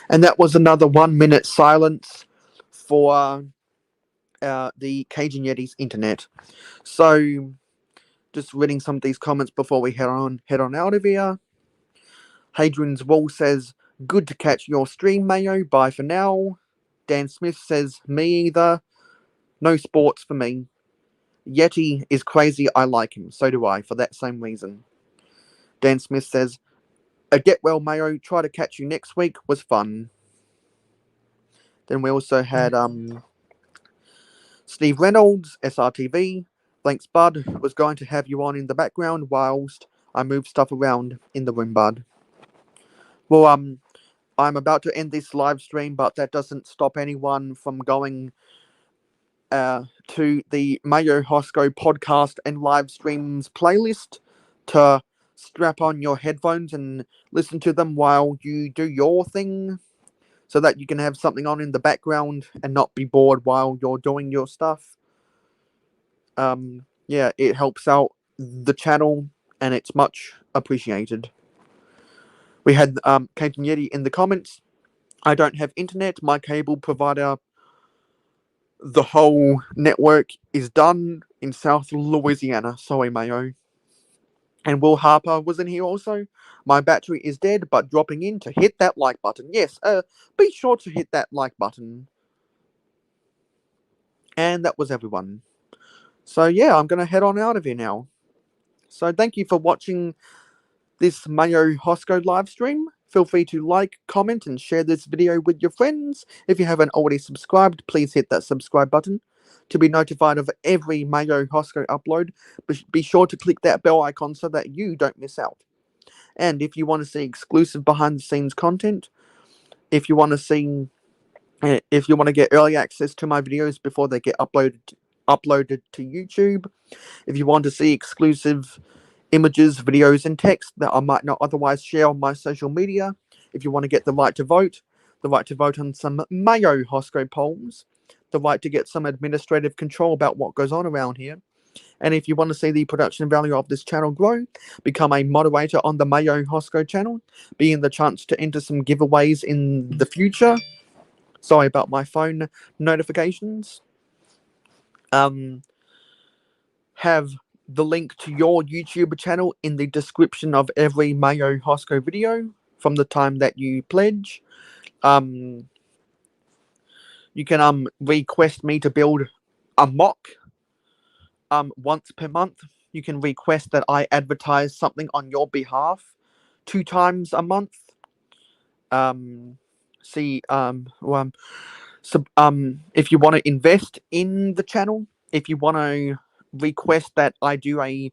And that was another 1 minute silence for the Cajun Yeti's internet. So just reading some of these comments before we head on out of here. Hadrian's Wall says, "Good to catch your stream, Mayo. Bye for now." Dan Smith says, "Me either. No sports for me. Yeti is crazy. I like him. So do I, for that same reason." Dan Smith says, "Get well, Mayo. Try to catch you next week. Was fun." Then we also had Steve Reynolds, SRTV. "Thanks, Bud. Was going to have you on in the background whilst I move stuff around in the room, Bud." Well, I'm about to end this live stream, but that doesn't stop anyone from going to the Mayo Hosco podcast and live streams playlist to strap on your headphones and listen to them while you do your thing so that you can have something on in the background and not be bored while you're doing your stuff. Yeah, it helps out the channel and it's much appreciated. We had Captain Yeti in the comments. "I don't have internet. My cable provider, the whole network is done in South Louisiana. Sorry, Mayo." And Will Harper was in here also. "My battery is dead, but dropping in to hit that like button." Yes, be sure to hit that like button. And that was everyone. So yeah, I'm gonna head on out of here now. So thank you for watching this Mayo Hosco live stream. Feel free to like, comment, and share this video with your friends. If you haven't already subscribed, please hit that subscribe button to be notified of every Mayo Hosco upload. Be sure to click that bell icon so that you don't miss out. And if you want to see exclusive behind the scenes content, if you want to get early access to my videos before they get uploaded to YouTube, if you want to see exclusive images, videos, and text that I might not otherwise share on my social media, if you want to get the right to vote on some Mayo Hosco polls, the right to get some administrative control about what goes on around here, and if you want to see the production value of this channel grow, become a moderator on the Mayo Hosco channel, be in the chance to enter some giveaways in the future. Sorry about my phone notifications. Have the link to your YouTube channel in the description of every Mayo Hosco video from the time that you pledge. You can request me to build a mock once per month. You can request that I advertise something on your behalf 2 times a month. See so if you want to invest in the channel, if you want to request that I do a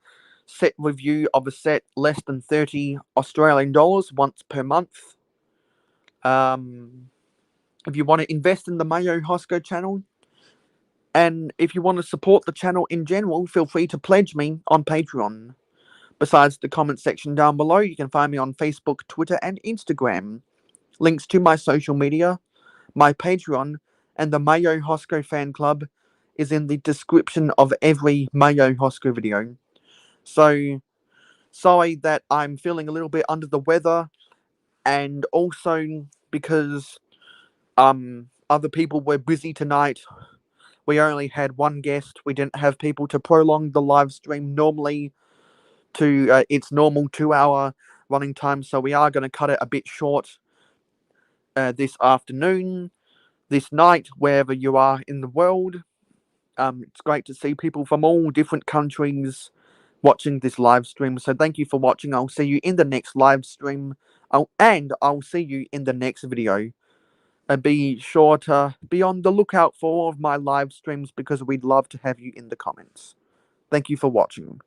set review of a set less than 30 Australian dollars once per month. If you want to invest in the Mayo Hosko channel, and if you want to support the channel in general, feel free to pledge me on Patreon. Besides the comment section down below, you can find me on Facebook, Twitter, and Instagram. Links to my social media, my Patreon, and the Mayo Hosko fan club is in the description of every Mayo Hosko video. So, sorry that I'm feeling a little bit under the weather, and also because other people were busy tonight. We only had one guest. We didn't have people to prolong the live stream normally to its normal 2 hour running time, so we are going to cut it a bit short this afternoon, this night, wherever you are in the world. It's great to see people from all different countries watching this live stream. So thank you for watching. I'll see you in the next live stream. And I'll see you in the next video. Be sure to be on the lookout for all of my live streams because we'd love to have you in the comments. Thank you for watching.